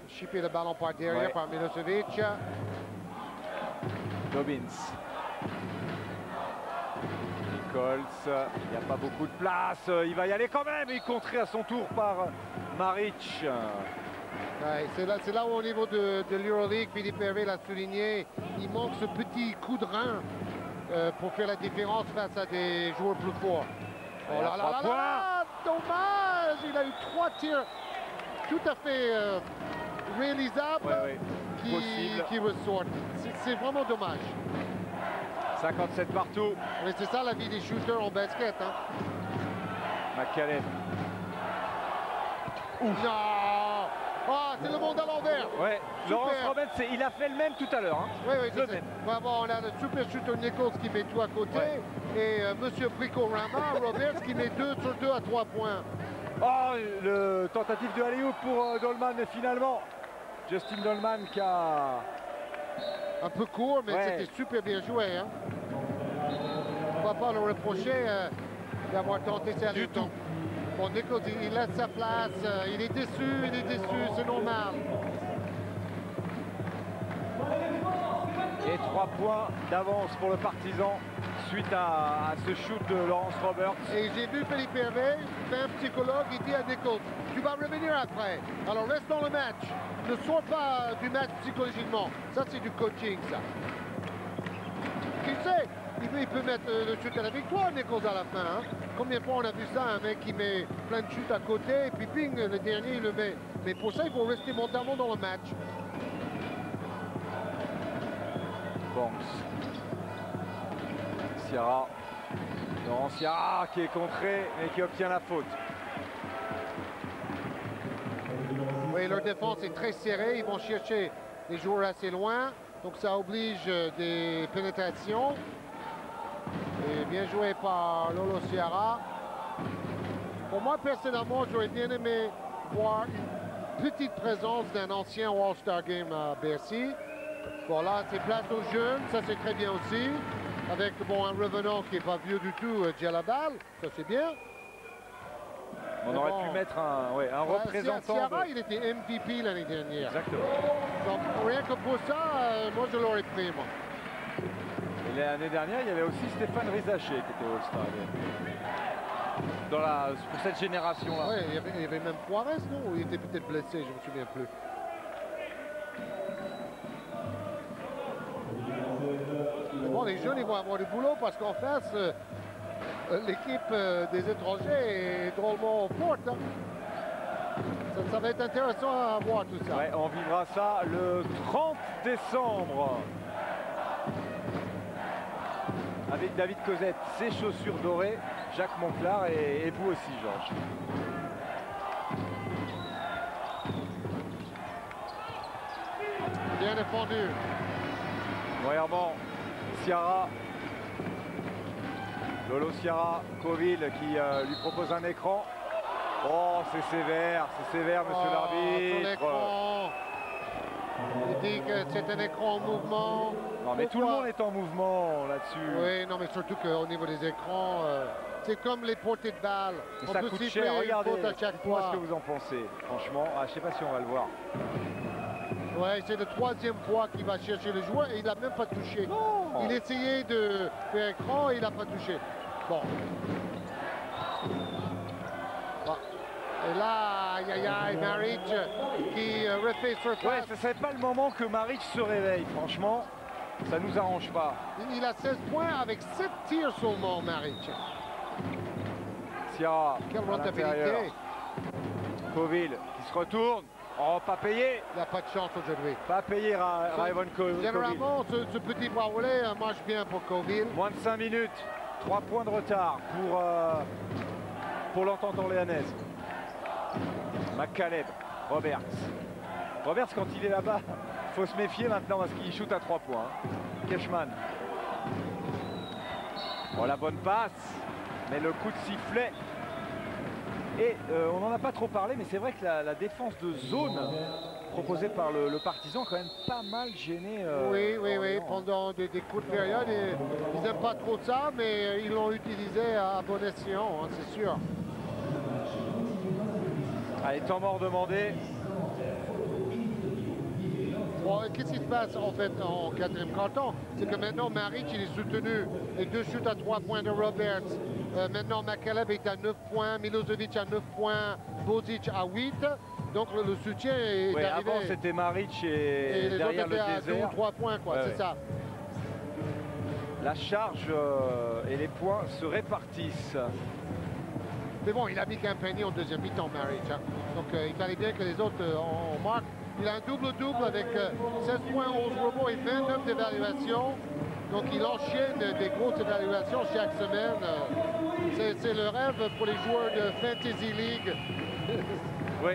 chipper le ballon par derrière par Milosevic. Dobbins. Nichols, il n'y a pas beaucoup de place, il va y aller quand même, il est contré à son tour par Maric. Ouais, c'est là où au niveau de l'Euroleague, Philippe Hervé l'a souligné, il manque ce petit coup de rein pour faire la différence face à des joueurs plus forts. Oh là là là là, dommage, il a eu 3 tirs tout à fait réalisables qui ressortent. C'est vraiment dommage. 57 partout. Mais c'est ça la vie des shooters en basket. Hein. McCallum. Non. Oh, c'est le monde à l'envers. Ouais, Laurence Roberts, il a fait le même tout à l'heure. Hein. Oui, oui, c'est vraiment, on a le super shooter Nichols qui met tout à côté et Monsieur Brico-Rama, Roberts qui met 2 sur 2 à 3 points. Oh, le tentative de alley-oop pour Dolman, mais finalement, Justin Dolman qui a... Un peu court, mais c'était super bien joué. Hein. On ne va pas le reprocher d'avoir tenté ça du tout. Bon, Nichols, il laisse sa place, il est déçu, c'est normal. Et 3 points d'avance pour le Partizan suite à ce shoot de Laurence Roberts. Et j'ai vu Philippe Hervé, c'est un psychologue, il dit à Nichols, tu vas revenir après, alors reste dans le match, ne sors pas du match psychologiquement. Ça, c'est du coaching, ça. Qui sait, il peut mettre le shoot à la victoire, Nichols, à la fin. Hein. Combien de fois on a vu ça, un mec qui met plein de shoots à côté, et puis ping, le dernier, il le met. Mais pour ça, il faut rester mentalement dans le match. Banks. Sierra. Laurent Sierra qui est contré et qui obtient la faute. Oui, leur défense est très serrée. Ils vont chercher les joueurs assez loin. Donc ça oblige des pénétrations. Et bien joué par Lolo Sierra. Pour moi, personnellement, j'aurais bien aimé voir une petite présence d'un ancien All-Star Game à Bercy. Bon, là, c'est place aux jeunes. Ça, c'est très bien aussi. Avec un revenant qui n'est pas vieux du tout, Djalabal. Ça, c'est bien. On aurait pu mettre un représentant. Sierra, il était MVP l'année dernière. Exactement. Donc, rien que pour ça, moi, je l'aurais pris, moi. Et l'année dernière, il y avait aussi Stéphane Rizaché qui était All-Star. Pour cette génération-là. Oui, il y avait même Juarez, non? Ou il était peut-être blessé, je ne me souviens plus. Mais bon, les jeunes, ils vont avoir du boulot parce qu'en face, l'équipe des étrangers est drôlement forte. Hein. Ça va être intéressant à voir tout ça. Ouais, on vivra ça le 30 décembre. Avec David Cosette, ses chaussures dorées, Jacques Monclar et vous aussi, Georges. Bien défendu. Moyèrement, Sierra. Lolo Sierra, Coville qui lui propose un écran. Oh, c'est sévère, monsieur l'arbitre. Il dit que c'est un écran en mouvement. Non, mais tout le monde est en mouvement là-dessus. Oui, non, mais surtout qu'au niveau des écrans, c'est comme les portées de balles. On ça coûte cher, regardez. Dites-moi ce que vous en pensez. Franchement, je ne sais pas si on va le voir. Ouais, c'est la 3e fois qu'il va chercher le joueur et il n'a même pas touché. Non. Il essayait de faire écran et il n'a pas touché. Bon. Et là, aïe, Maric qui refait surface. Ouais, ce serait pas le moment que Maric se réveille, franchement. Ça nous arrange pas. Il a 16 points avec 7 tirs seulement, Maric. Garcia. Quelle à l'intérieur. rentabilité. Coville qui se retourne. Oh, pas payé. Il n'a pas de chance aujourd'hui. Pas payé Raivon Coville. Généralement, ce petit bras roulé marche bien pour Coville. Moins de 5 minutes. 3 points de retard pour l'entente orléanaise. McCaleb, Roberts. Roberts, quand il est là-bas, il faut se méfier maintenant parce qu'il shoot à 3 points. Cashman. Bon, la bonne passe, mais le coup de sifflet. Et on n'en a pas trop parlé, mais c'est vrai que la défense de zone proposée par le Partizan quand même pas mal gêné. Oui. Pendant des courtes périodes, ils n'aiment pas trop ça, mais ils l'ont utilisé à bon escient, hein, c'est sûr. Allez, temps mort demandé. Bon, qu'est-ce qui se passe en fait en quatrième quart-temps? C'est que maintenant Maric il est soutenu. Les 2 shoots à 3 points de Roberts. Maintenant McCaleb est à 9 points, Milosevic à 9 points, Bozic à 8. Donc le soutien est arrivé. Avant c'était Maric et les derrière autres étaient le à 2 désert. ou 3 points, quoi, Ouais, c'est ça. La charge et les points se répartissent. Mais bon, il a mis qu'un panier en deuxième mi-temps, Maric. Hein. Donc il fallait bien que les autres en marquent. Il a un double-double avec 16 points, 11 rebonds et 29 d'évaluation. Donc il enchaîne des grosses évaluations chaque semaine. C'est le rêve pour les joueurs de Fantasy League. Oui.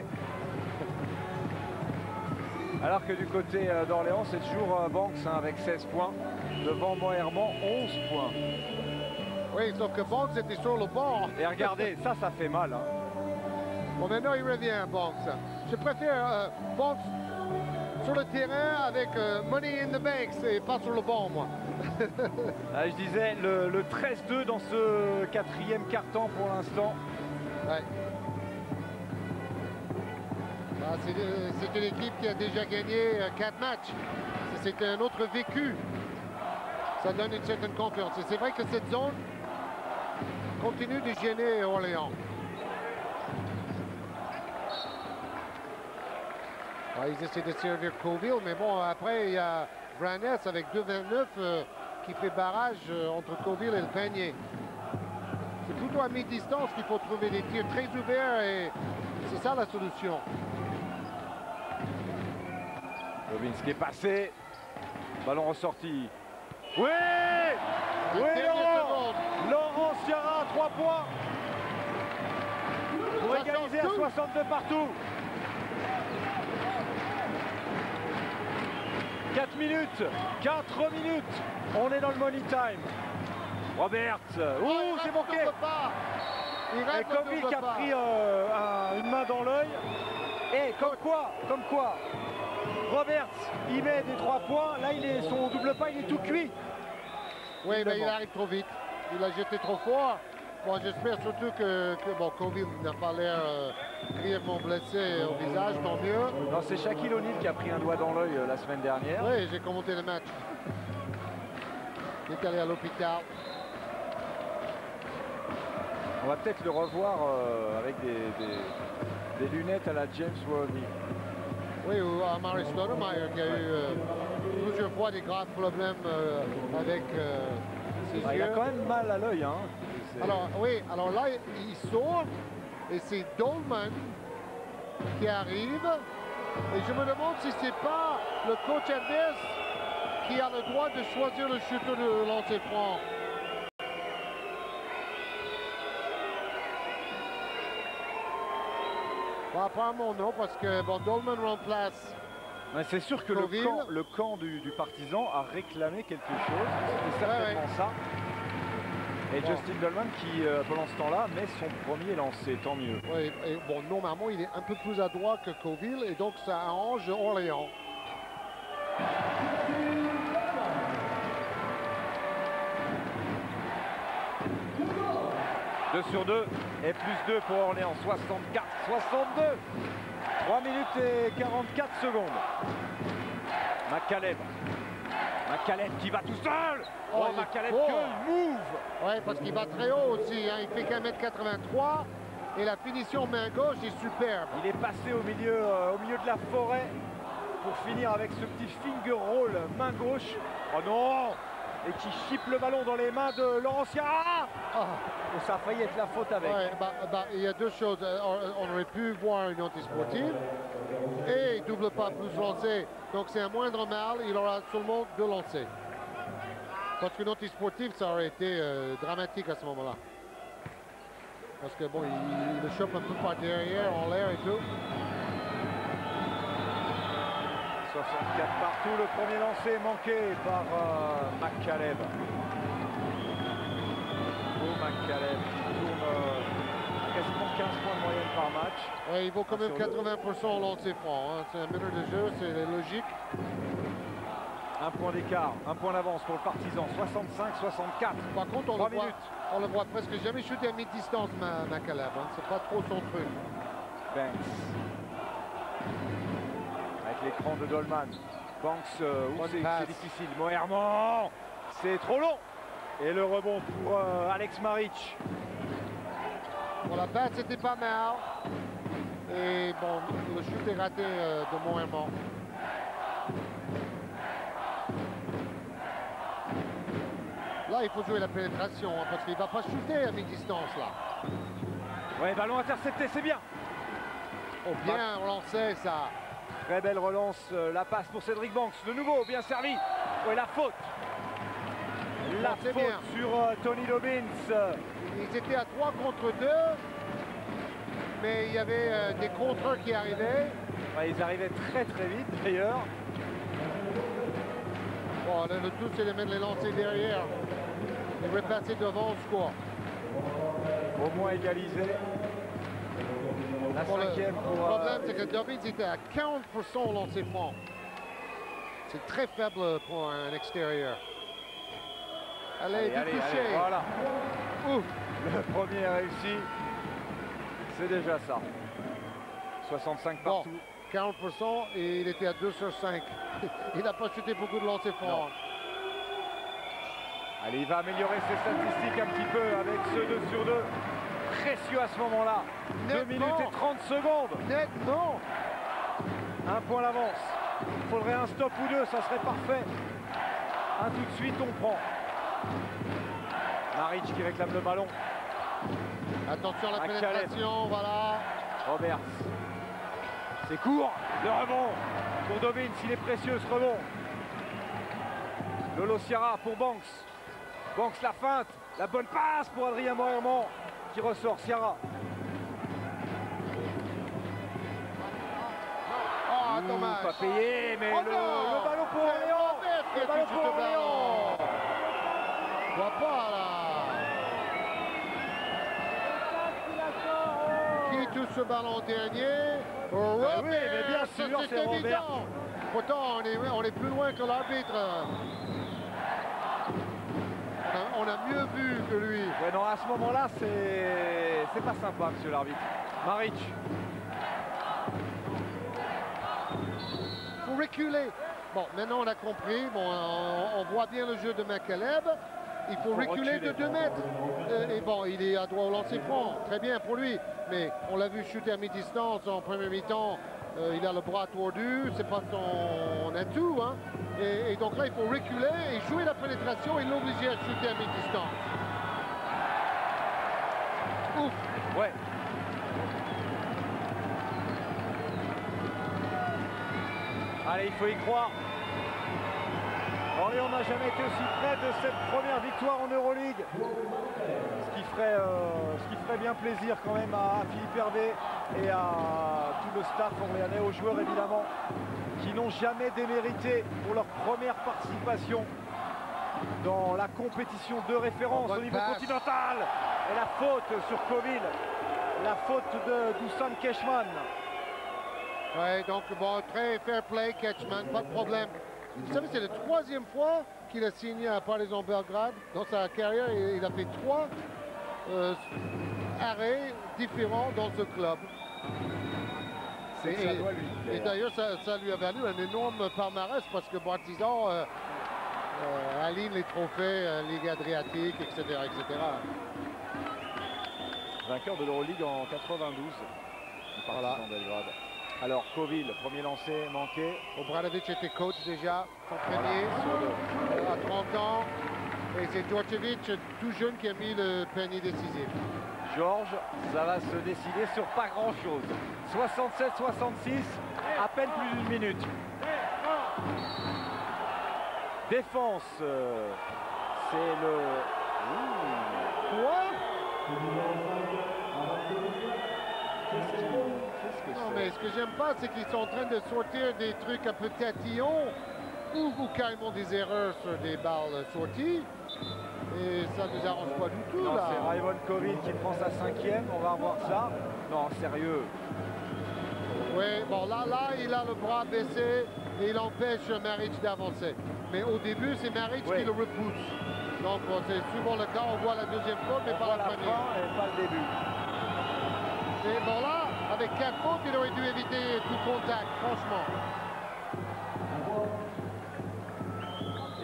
Alors que du côté d'Orléans, c'est toujours Banks hein, avec 16 points. Devant Moerman, 11 points. Oui, sauf que Banks était sur le banc. Et regardez, ça fait mal. Hein. Bon, maintenant il revient, Banks. Je préfère Banks sur le terrain avec money in the banks et pas sur le banc, moi. Je disais le 13-2 dans ce quatrième quart-temps pour l'instant. Ouais. Ah, c'est une équipe qui a déjà gagné 4 matchs. C'est un autre vécu. Ça donne une certaine confiance. Et c'est vrai que cette zone continue de gêner Orléans. Ah, ils essaient de servir Coville, mais bon, après, il y a Brannes avec 2,29 qui fait barrage entre Coville et le panier. C'est plutôt à mi-distance qu'il faut trouver des tirs très ouverts et c'est ça la solution. Robinski est passé. Ballon ressorti. Oui! Oui, Laurent Sciarra, 3 points. Pour égaliser à 62 partout. 4 minutes, 4 minutes. On est dans le money time. Roberts. Ouh, c'est manqué. Et Coville qui a pris une main dans l'œil. Et comme quoi, Roberts, il met des 3 points. Là, son double pas, il est tout cuit. Oui, mais il arrive trop vite. Il a jeté trop fort. Bon, j'espère surtout que Coville n'a pas l'air grièvement blessé au visage, tant mieux. Non, c'est Shaquille O'Neal qui a pris un doigt dans l'œil la semaine dernière. Oui, j'ai commenté le match. Il est allé à l'hôpital. On va peut-être le revoir avec des lunettes à la James Worthy. Oui, ou à Maurice Stoudemire qui a eu plusieurs fois des graves problèmes avec ses yeux. Il a quand même mal à l'œil. Hein. Alors oui, alors là il sort et c'est Dolman qui arrive. Et je me demande si c'est pas le coach adverse qui a le droit de choisir le shooter de lancer franc. Bon, apparemment non, parce que bon, Dolman remplace. C'est sûr que le camp du Partizan a réclamé quelque chose. C'était certainement ça. Et bon. Justin Dolman qui, pendant ce temps-là, met son premier lancé, tant mieux. Oui, et bon, normalement, il est un peu plus adroit que Coville, et donc ça arrange Orléans. 2 sur 2 et plus 2 pour Orléans, 64, 62. 3 minutes et 44 secondes. McCaleb qui va tout seul. Oh, McCaleb, quel move. Oui, parce qu'il va très haut aussi, hein. Il fait qu'un mètre 83 et la finition main gauche est superbe. Il est passé au milieu de la forêt pour finir avec ce petit finger roll main gauche. Oh non, et qui chipe le ballon dans les mains de Laurent Sierra. Et ça a failli être la faute avec. Ouais, il y a deux choses. On aurait pu voir une anti-sportive et double pas plus lancé. Donc c'est un moindre mal, il aura seulement 2 lancers. Parce qu'une anti-sportive, ça aurait été dramatique à ce moment-là. Parce que bon, il le chope un peu par derrière, en l'air et tout. 64 partout, le premier lancé manqué par McCaleb. McCaleb qui tourne quasiment 15 points de moyenne par match. Ouais, il vaut quand même 80% au lancer franc. Hein. C'est un meneur de jeu, c'est logique. Un point d'écart, un point d'avance pour le Partizan, 65-64. Par contre, on le voit presque jamais shooter à mi-distance, McCaleb. Hein. C'est pas trop son truc. Banks. Avec l'écran de Dolman. Banks, c'est difficile. Moerman, c'est trop long. Et le rebond pour Alex Maric. Bon, la passe c'était pas mal. Et bon, le shoot est raté de Moerman. Là, il faut jouer la pénétration, hein, parce qu'il ne va pas shooter à mi-distance, là. Ouais, ballon intercepté, c'est bien. Oh, bien relancé, ça. Très belle relance, la passe pour Cédric Banks. De nouveau, bien servi. Ouais, la faute. La faute bien sur Tony Dobbins. Ils étaient à 3 contre 2. Mais il y avait des contreurs qui arrivaient. Ouais, ils arrivaient très très vite, d'ailleurs. Bon, le tout, c'est de mettre les lancers derrière. Et repasser devant au score. Au moins égalisé. La cinquième pour... Le problème, c'est que Dobbins était à 40% au lancer franc. C'est très faible pour un extérieur. Allez, touché. Voilà. Ouf. Le premier réussi. C'est déjà ça. 65 partout. Bon, 40% et il était à 2 sur 5. Il n'a pas chuté beaucoup de lancers francs. Allez, il va améliorer ses statistiques un petit peu avec ce 2 sur 2. Précieux à ce moment-là. 2 minutes et 30 secondes. Nettement. Un point d'avance. Il faudrait un stop ou deux, ça serait parfait. Un tout de suite, on prend. Maric qui réclame le ballon. Attention à la pénétration, voilà. Roberts. C'est court. Le rebond pour Dobbins, il est précieux ce rebond. Lolo Sierra pour Banks. Banks la feinte. La bonne passe pour Adrien Moerman qui ressort. Sierra. Oh, dommage. Pas payé, mais le ballon pour Orléans. Le ballon pour Orléans. Je vois pas là. Qui touche ce ballon dernier? Oui, mais bien sûr, c'est Robert. Pourtant, on est plus loin que l'arbitre. On a mieux vu que lui. Ouais, non, à ce moment-là, c'est pas sympa, monsieur l'arbitre. Maric. Faut reculer. Bon, maintenant on a compris. Bon, on voit bien le jeu de McCaleb. Il faut reculer de 2 mètres. Et bon, il est à droit au lancer franc. Très bien pour lui. Mais on l'a vu shooter à mi-distance en première mi-temps. Il a le bras tordu. C'est pas son atout. Hein. Et donc là, il faut reculer et jouer la pénétration et l'obliger à shooter à mi-distance. Ouf. Ouais. Allez, il faut y croire. Orléans n'a jamais été aussi près de cette première victoire en Euroleague. Ce qui ferait bien plaisir quand même à Philippe Hervé et à tout le staff orléanais, aux joueurs évidemment, qui n'ont jamais démérité pour leur première participation dans la compétition de référence au niveau continental. Et la faute sur Coville, la faute de Dusan Keshman. Ouais, donc bon, très fair play, Keshman, pas de problème. Vous savez, c'est la 3e fois qu'il a signé à Partizan Belgrade. Dans sa carrière, il a fait 3 arrêts différents dans ce club. Et d'ailleurs, ça lui a valu un énorme palmarès parce que Partizan aligne les trophées Ligue Adriatique, etc., etc. Vainqueur de l'Euroleague en 92. Voilà. Belgrade. Alors Coville, premier lancé manqué. Obradovic était coach déjà, son premier à 30 ans. Et c'est Djordjevic, tout jeune, qui a mis le panier décisif. Georges, ça va se décider sur pas grand-chose. 67-66, à peine plus d'une minute. Défense, c'est le... Quoi? Non, mais ce que j'aime pas, c'est qu'ils sont en train de sortir des trucs un peu tatillons ou carrément des erreurs sur des balles sorties. Et ça ne nous arrange pas du tout, non, là. C'est Raymond Coville qui prend sa 5e, on va voir ça. Non, sérieux. Oui, bon, là, il a le bras baissé et il empêche Maric d'avancer. Mais au début, c'est Maric qui le repousse. Donc, c'est souvent le cas, on voit la deuxième faute, mais pas la première. Fin et pas le début. Et bon, là, avec 4 fautes, il aurait dû éviter tout contact, franchement.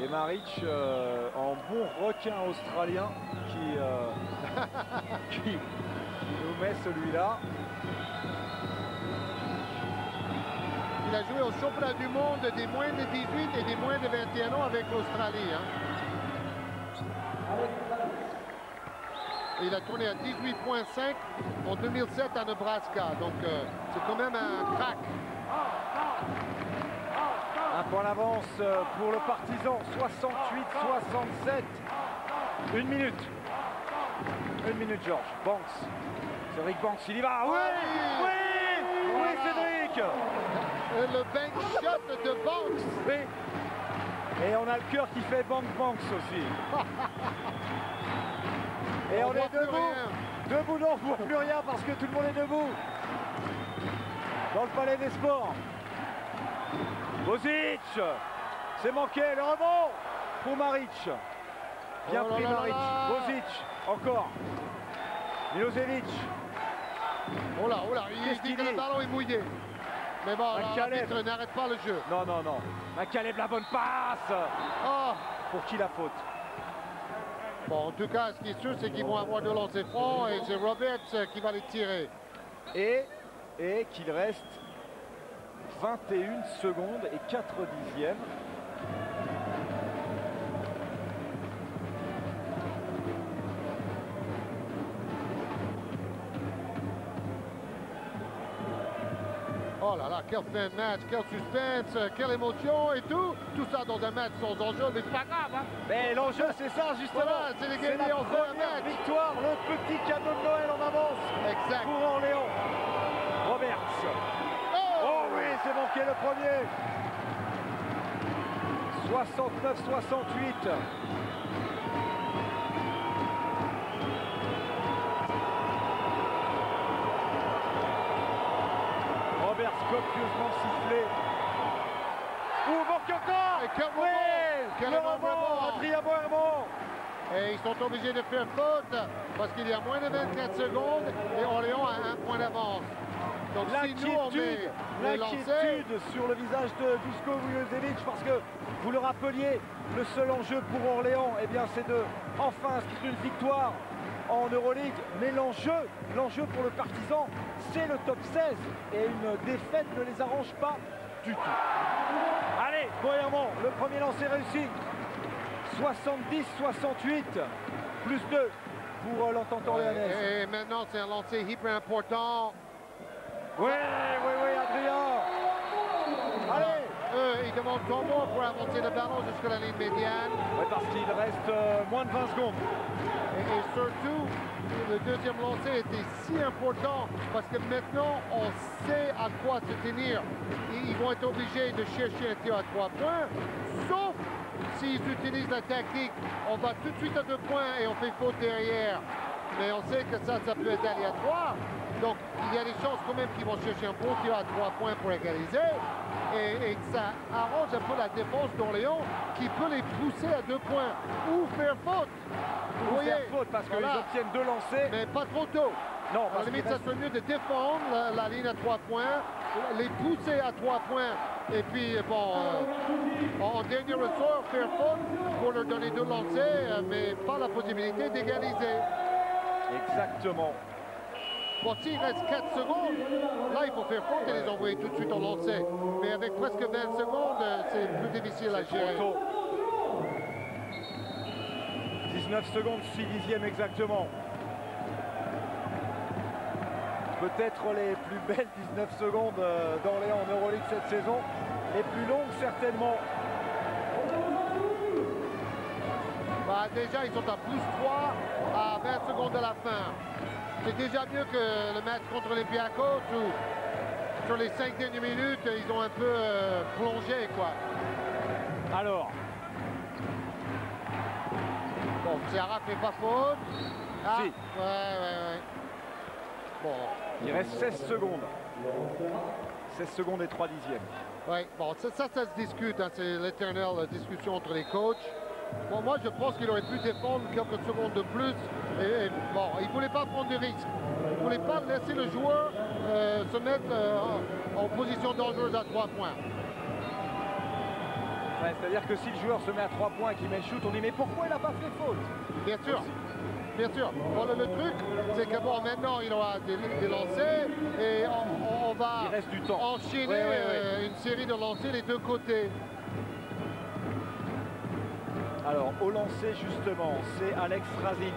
Et Maric, en bon requin australien, qui nous met celui-là. Il a joué au championnat du monde des moins de 18 et des moins de 21 ans avec l'Australie. Hein. Il a tourné à 18,5 en 2007 à Nebraska. Donc c'est quand même un crack. Un point d'avance pour le Partizan, 68-67. Une minute. Une minute, Georges. Banks. C'est Rick Banks, il y va. Oui, oui, oui, Cédric. Le bank shot de Banks. Oui. Et on a le cœur qui fait Banks aussi. Et on est debout. Debout, non, on ne voit plus rien parce que tout le monde est debout. Dans le Palais des Sports. Bozic, c'est manqué, le rebond pour Maric. Bien pris Maric. Bozic, encore. Milosevic. Oh là, il dit que le ballon est mouillé. Mais bon, l'arbitre n'arrête pas le jeu. Non, non, non. Macaleb, la bonne passe. Oh. Pour qui la faute? Bon, en tout cas, ce qui est sûr, c'est qu'ils vont avoir 2 lancers francs et c'est Roberts qui va les tirer. Et qu'il reste 21 secondes et 4 dixièmes. Oh là là, quel fin de match, quel suspense, quelle émotion et tout. Tout ça dans un match sans enjeu, mais c'est pas grave. Hein. Mais l'enjeu, c'est ça, justement. Voilà, c'est les gagner en un match. Victoire, le petit cadeau de Noël en avance. Exact. Pour Orléans. Roberts. Oh oui, c'est manqué le premier. 69-68. Roberts copieusement sifflé. Ouh, manque encore. Et quel rebond, Adrien Boermont. Et ils sont obligés de faire faute parce qu'il y a moins de 24 secondes et Orléans a 1 point d'avance. Donc si nous on met le lancer... sur le visage de Duško Vujošević parce que vous le rappeliez, le seul enjeu pour Orléans, eh bien, c'est de enfin inscrire une victoire en Euroleague. Mais l'enjeu pour le Partizan, c'est le top 16 et une défaite ne les arrange pas du tout. Allez, Boermont, le premier lancer réussi. 70-68, plus 2 pour l'entente orléanaise. Et maintenant, c'est un lancer hyper important. Oui, Adrien. Allez, ils demandent 3 mois pour avancer le ballon jusqu'à la ligne médiane. Oui, parce qu'il reste moins de 20 secondes. Et surtout, le deuxième lancer était si important parce que maintenant, on sait à quoi se tenir. Ils vont être obligés de chercher un tir à 3 points, sauf s'ils utilisent la tactique, on va tout de suite à 2 points et on fait faute derrière. Mais on sait que ça peut être aléatoire. Donc, il y a des chances quand même qu'ils vont chercher un bon tir à 3 points pour égaliser. Et ça arrange un peu la défense d'Orléans qui peut les pousser à 2 points ou faire faute. Vous voyez, faire faute parce qu'ils obtiennent 2 lancers. Mais pas trop tôt. Non, à la limite, ça serait mieux de défendre la ligne à 3 points, les pousser à 3 points. Et puis, bon, en dernier ressort, faire faute pour leur donner 2 lancers, mais pas la possibilité d'égaliser. Exactement. Bon, s'il reste 4 secondes, là, il faut faire faute et les envoyer tout de suite en lancer. Mais avec presque 20 secondes, c'est plus difficile à gérer. 19 secondes, 6 dixièmes exactement. Peut-être les plus belles 19 secondes d'Orléans en Euroleague cette saison. Les plus longues, certainement. Bah, déjà, ils sont à plus 3 à 20 secondes de la fin. C'est déjà mieux que le match contre Olympiakos où, sur les 5 dernières minutes, ils ont un peu plongé, quoi. Alors. Bon, Ciara fait pas faute. Ah, Si. Ouais. Bon. Il reste 16 secondes. 16 secondes et 3 dixièmes. Ouais, bon, ça se discute, hein, c'est l'éternelle discussion entre les coachs. Bon, moi, je pense qu'il aurait pu défendre quelques secondes de plus. Et bon, il ne voulait pas prendre de risques. Il ne voulait pas laisser le joueur se mettre en position dangereuse à 3 points. Ouais, c'est-à-dire que si le joueur se met à 3 points et qu'il met le shoot, on dit mais pourquoi il n'a pas fait faute? Bien sûr. Bien sûr. Bon, le truc, c'est que bon, maintenant, il aura des lancers et on va il reste du temps. enchaîner une série de lancers des deux côtés. Alors, au lancer, justement, c'est Alex Razic.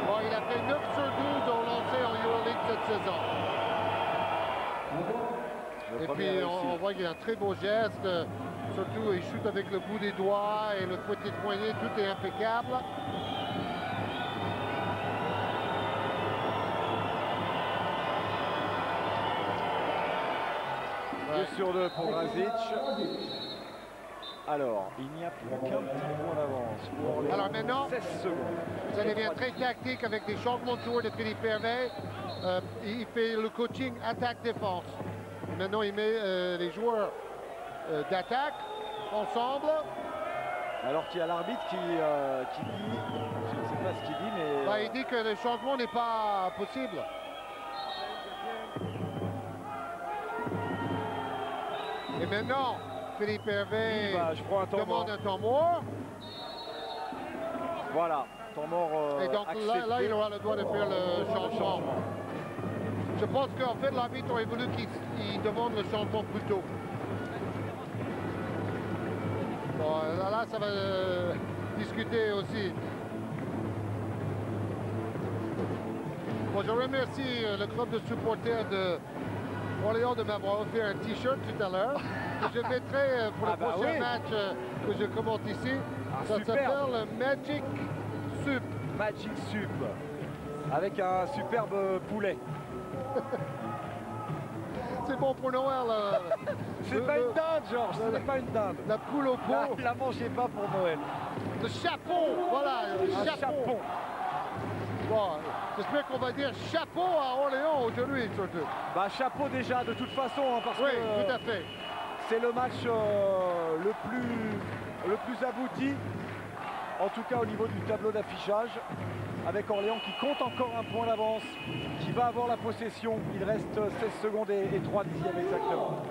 Bon, il a fait 9 sur 12 au lancer en Euroleague cette saison. Et puis, on voit qu'il a un très beau geste. Surtout, il shoot avec le bout des doigts et le côté de poignet, tout est impeccable. Ouais. 2 sur 2 pour Razic. Alors, il n'y a plus qu'un petit point d'avance pour les Alors maintenant, 16 secondes. Ça devient très tactique avec des changements de tour de Philippe Hervé. Il fait le coaching attaque-défense. Maintenant, il met les joueurs d'attaque ensemble. Alors qu'il y a l'arbitre qui dit, je ne sais pas ce qu'il dit, mais... Bah, il dit que le changement n'est pas possible. Et maintenant, Philippe Hervé demande un temps mort. Voilà, temps mort et donc là, il aura le droit de faire le changement. Je pense qu'en fait, l'arbitre aurait voulu qu'il demande le changement plus tôt. Bon, là ça va discuter aussi. Bon, je remercie le club de supporters de Orléans de m'avoir offert un t-shirt tout à l'heure. Que je mettrai pour le prochain match que je commente ici. Ça s'appelle Magic Soup. Magic Soup. Avec un superbe poulet. C'est bon pour Noël. C'est pas une dinde, Georges. C'est pas une dinde. La poule au pot. La mangez pas pour Noël. Le chapon. Voilà, le chapon. Bon, j'espère qu'on va dire chapeau à Orléans aujourd'hui, surtout. Bah, chapeau déjà, de toute façon, hein, parce que tout à fait. C'est le match le plus abouti, en tout cas au niveau du tableau d'affichage, avec Orléans qui compte encore un point d'avance, qui va avoir la possession. Il reste 16 secondes et 3 dixièmes exactement.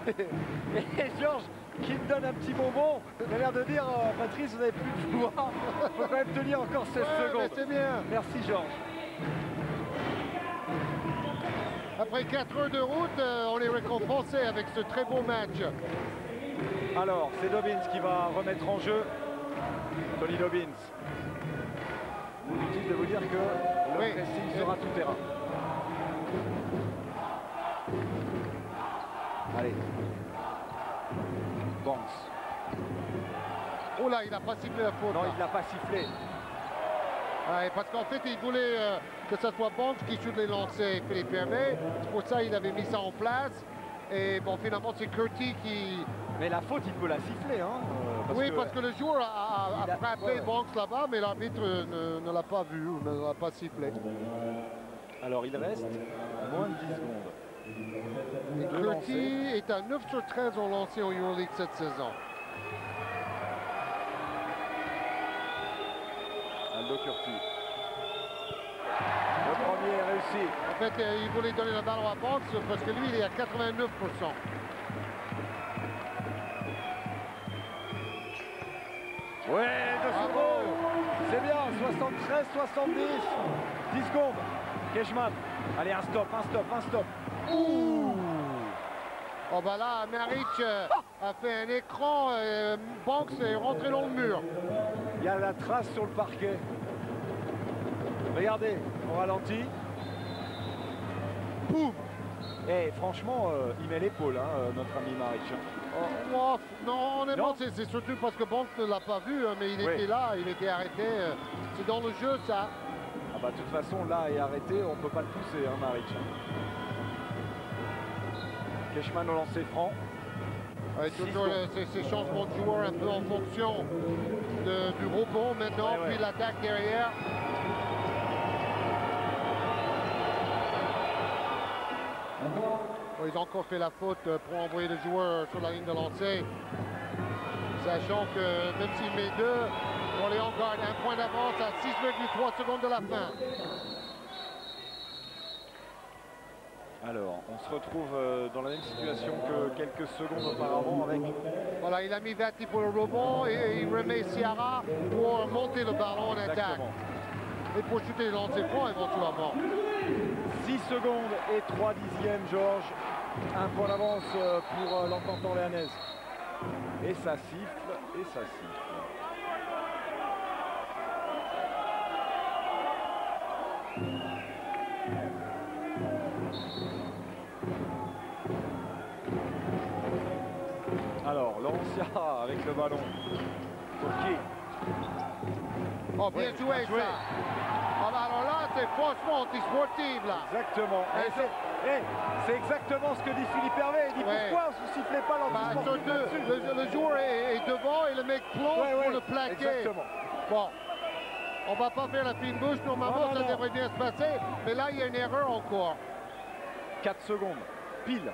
Et Georges qui me donne un petit bonbon, il a l'air de dire Patrice, vous n'avez plus de pouvoir, il faut quand même tenir encore 16 secondes. C'est bien. Merci Georges. Après 4 heures de route, on est récompensé avec ce très beau match. Alors, c'est Dobbins qui va remettre en jeu. Tony Dobbins. Inutile de vous dire que le pressing sera tout terrain. Allez. Banks. Oh là, il n'a pas sifflé la faute. Non, là. il n'a pas sifflé. Ouais, parce qu'en fait, il voulait que ce soit Banks qui shoot les lancers, Philippe Hervé. C'est pour ça qu'il avait mis ça en place. Et bon, finalement, c'est Curti qui... Mais la faute, il peut la siffler. Hein, parce que le joueur a frappé Banks là-bas, mais l'arbitre ne l'a pas vu ou ne l'a pas sifflé. Alors, il reste moins de 10 secondes. Et Curti est à 9 sur 13 en lancé en Euroleague cette saison. Aldo Curti. Le premier est réussi. En fait, il voulait donner le ballon à Banks parce que lui, il est à 89%. Ouais, 2 sur 2. C'est bien, 73, 70. 10 secondes. Keshman. Allez, un stop, un stop, un stop. Ouh. Oh bah là, Maric a fait un écran, Banks est rentré dans le mur. Il y a la trace sur le parquet. Regardez, on ralentit. Boum. Et franchement, il met l'épaule, hein, notre ami Maric. Oh, non, honnêtement, c'est surtout parce que Banks ne l'a pas vu, hein, mais il était là, il était arrêté. C'est dans le jeu, ça. Ah bah de toute façon, là, est arrêté, on peut pas le pousser, hein, Maric. Keshman au lancer franc. Toujours ces changements de joueurs un peu en fonction du rebond maintenant, puis l'attaque derrière. Ils ont encore fait la faute pour envoyer le joueur sur la ligne de lancer. Sachant que même s'il met 2, Orléans garde un point d'avance à 6,3 secondes de la fin. Alors, on se retrouve dans la même situation que quelques secondes auparavant avec... Voilà, il a mis Vati pour le rebond et il remet Ciara pour monter le ballon en attaque. Et pour shooter les lancers francs éventuellement. 6 secondes et 3 dixièmes, Georges. Un point d'avance pour l'entente orléanaise. Et ça siffle, et ça siffle. Alors, Lancia avec le ballon. Pour qui? Oh, bien joué ça. Ah bah alors là, c'est franchement anti-sportif là. Exactement. C'est exactement ce que dit Philippe Hervé. Il dit pourquoi vous ne sifflez pas l'anti-sportif? Le joueur est devant et le mec plonge pour le plaquer. Exactement. Bon, on va pas faire la fine bouche. Normalement, ça devrait bien se passer. Mais là, il y a une erreur encore. 4 secondes, pile.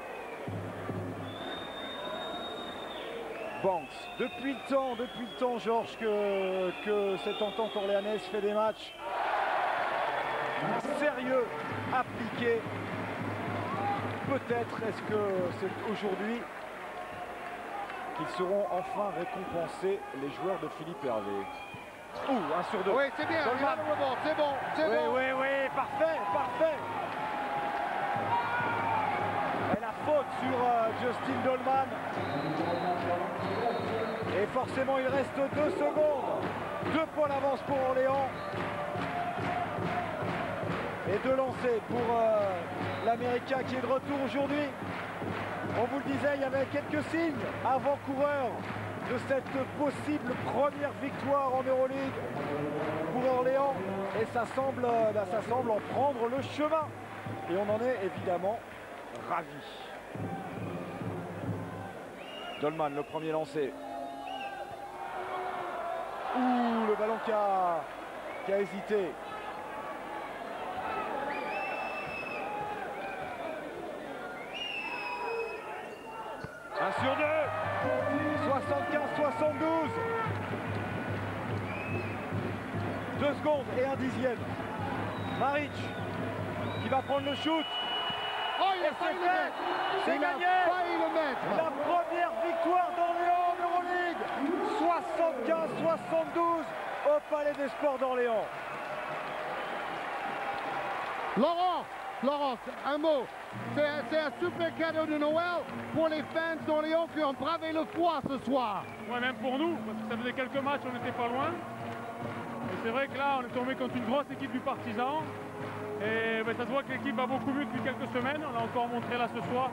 Banks, depuis le temps, Georges, que cette entente orléanaise fait des matchs sérieux, appliqués. Peut-être est-ce que c'est aujourd'hui qu'ils seront enfin récompensés, les joueurs de Philippe Hervé. Ouh, 1 sur 2. Oui, c'est bien, il y a le rebond, c'est bon, c'est bon. Oui, parfait, parfait. Et la faute sur Justin Dolman. Et forcément, il reste 2 secondes. 2 points d'avance pour Orléans. Et 2 lancers pour l'Américain qui est de retour aujourd'hui. On vous le disait, il y avait quelques signes avant-coureurs de cette possible première victoire en Euroleague pour Orléans. Et ça semble en prendre le chemin. Et on en est évidemment ravis. Dolman, le premier lancé. Ouh, le ballon qui a hésité. Un sur 2. 75-72. 2 secondes et 1 dixième. Maric qui va prendre le shoot. Oh, il a failli le mettre. C'est gagné. Le mettre. La première victoire d'Orléans en Euroleague. 75-72 au Palais des Sports d'Orléans. Laurent, un mot. C'est un super cadeau de Noël pour les fans d'Orléans qui ont bravé le froid ce soir. Ouais, même pour nous, parce que ça faisait quelques matchs, on n'était pas loin. Et c'est vrai que là, on est tombé contre une grosse équipe du Partizan. Et ben, ça se voit que l'équipe va beaucoup mieux depuis quelques semaines. On l'a encore montré là ce soir.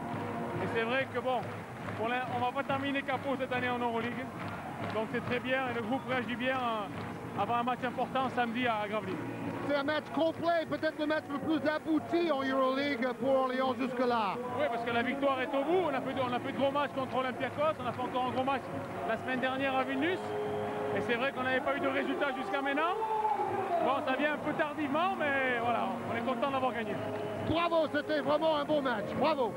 Et c'est vrai que bon, on va pas terminer capot cette année en Euroleague. Donc c'est très bien et le groupe réagit bien avant un match important samedi à Gravelines. C'est un match complet, peut-être le match le plus abouti en Euroleague pour Orléans jusque-là. Oui, parce que la victoire est au bout. On a fait de gros matchs contre Olympiakos. On a fait encore un gros match la semaine dernière à Vilnius. Et c'est vrai qu'on n'avait pas eu de résultat jusqu'à maintenant. Bon, ça vient un peu tardivement, mais voilà, on est content d'avoir gagné. Bravo, c'était vraiment un bon match. Bravo.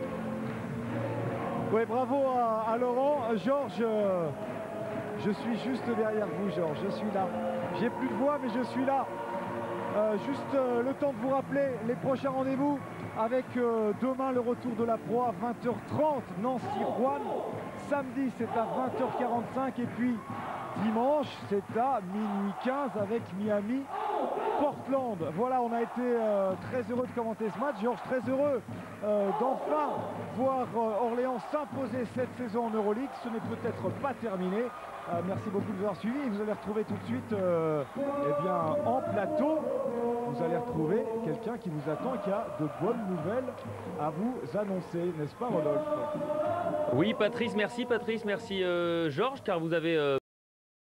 Oui, bravo à Laurent. Georges, je suis juste derrière vous, Georges. Je suis là. J'ai plus de voix, mais je suis là. Juste le temps de vous rappeler les prochains rendez-vous avec demain le retour de la Pro à 20h30, Nancy-Rouen. Samedi, c'est à 20h45 et puis dimanche, c'est à minuit 15 avec Miami Portland. Voilà, on a été très heureux de commenter ce match. Georges, très heureux d'enfin voir Orléans s'imposer cette saison en Euroleague. Ce n'est peut-être pas terminé. Merci beaucoup de nous avoir suivis. Vous allez retrouver tout de suite eh bien, en plateau, vous allez retrouver quelqu'un qui vous attend et qui a de bonnes nouvelles à vous annoncer, n'est-ce pas Rodolphe? Oui Patrice, merci Georges, car vous avez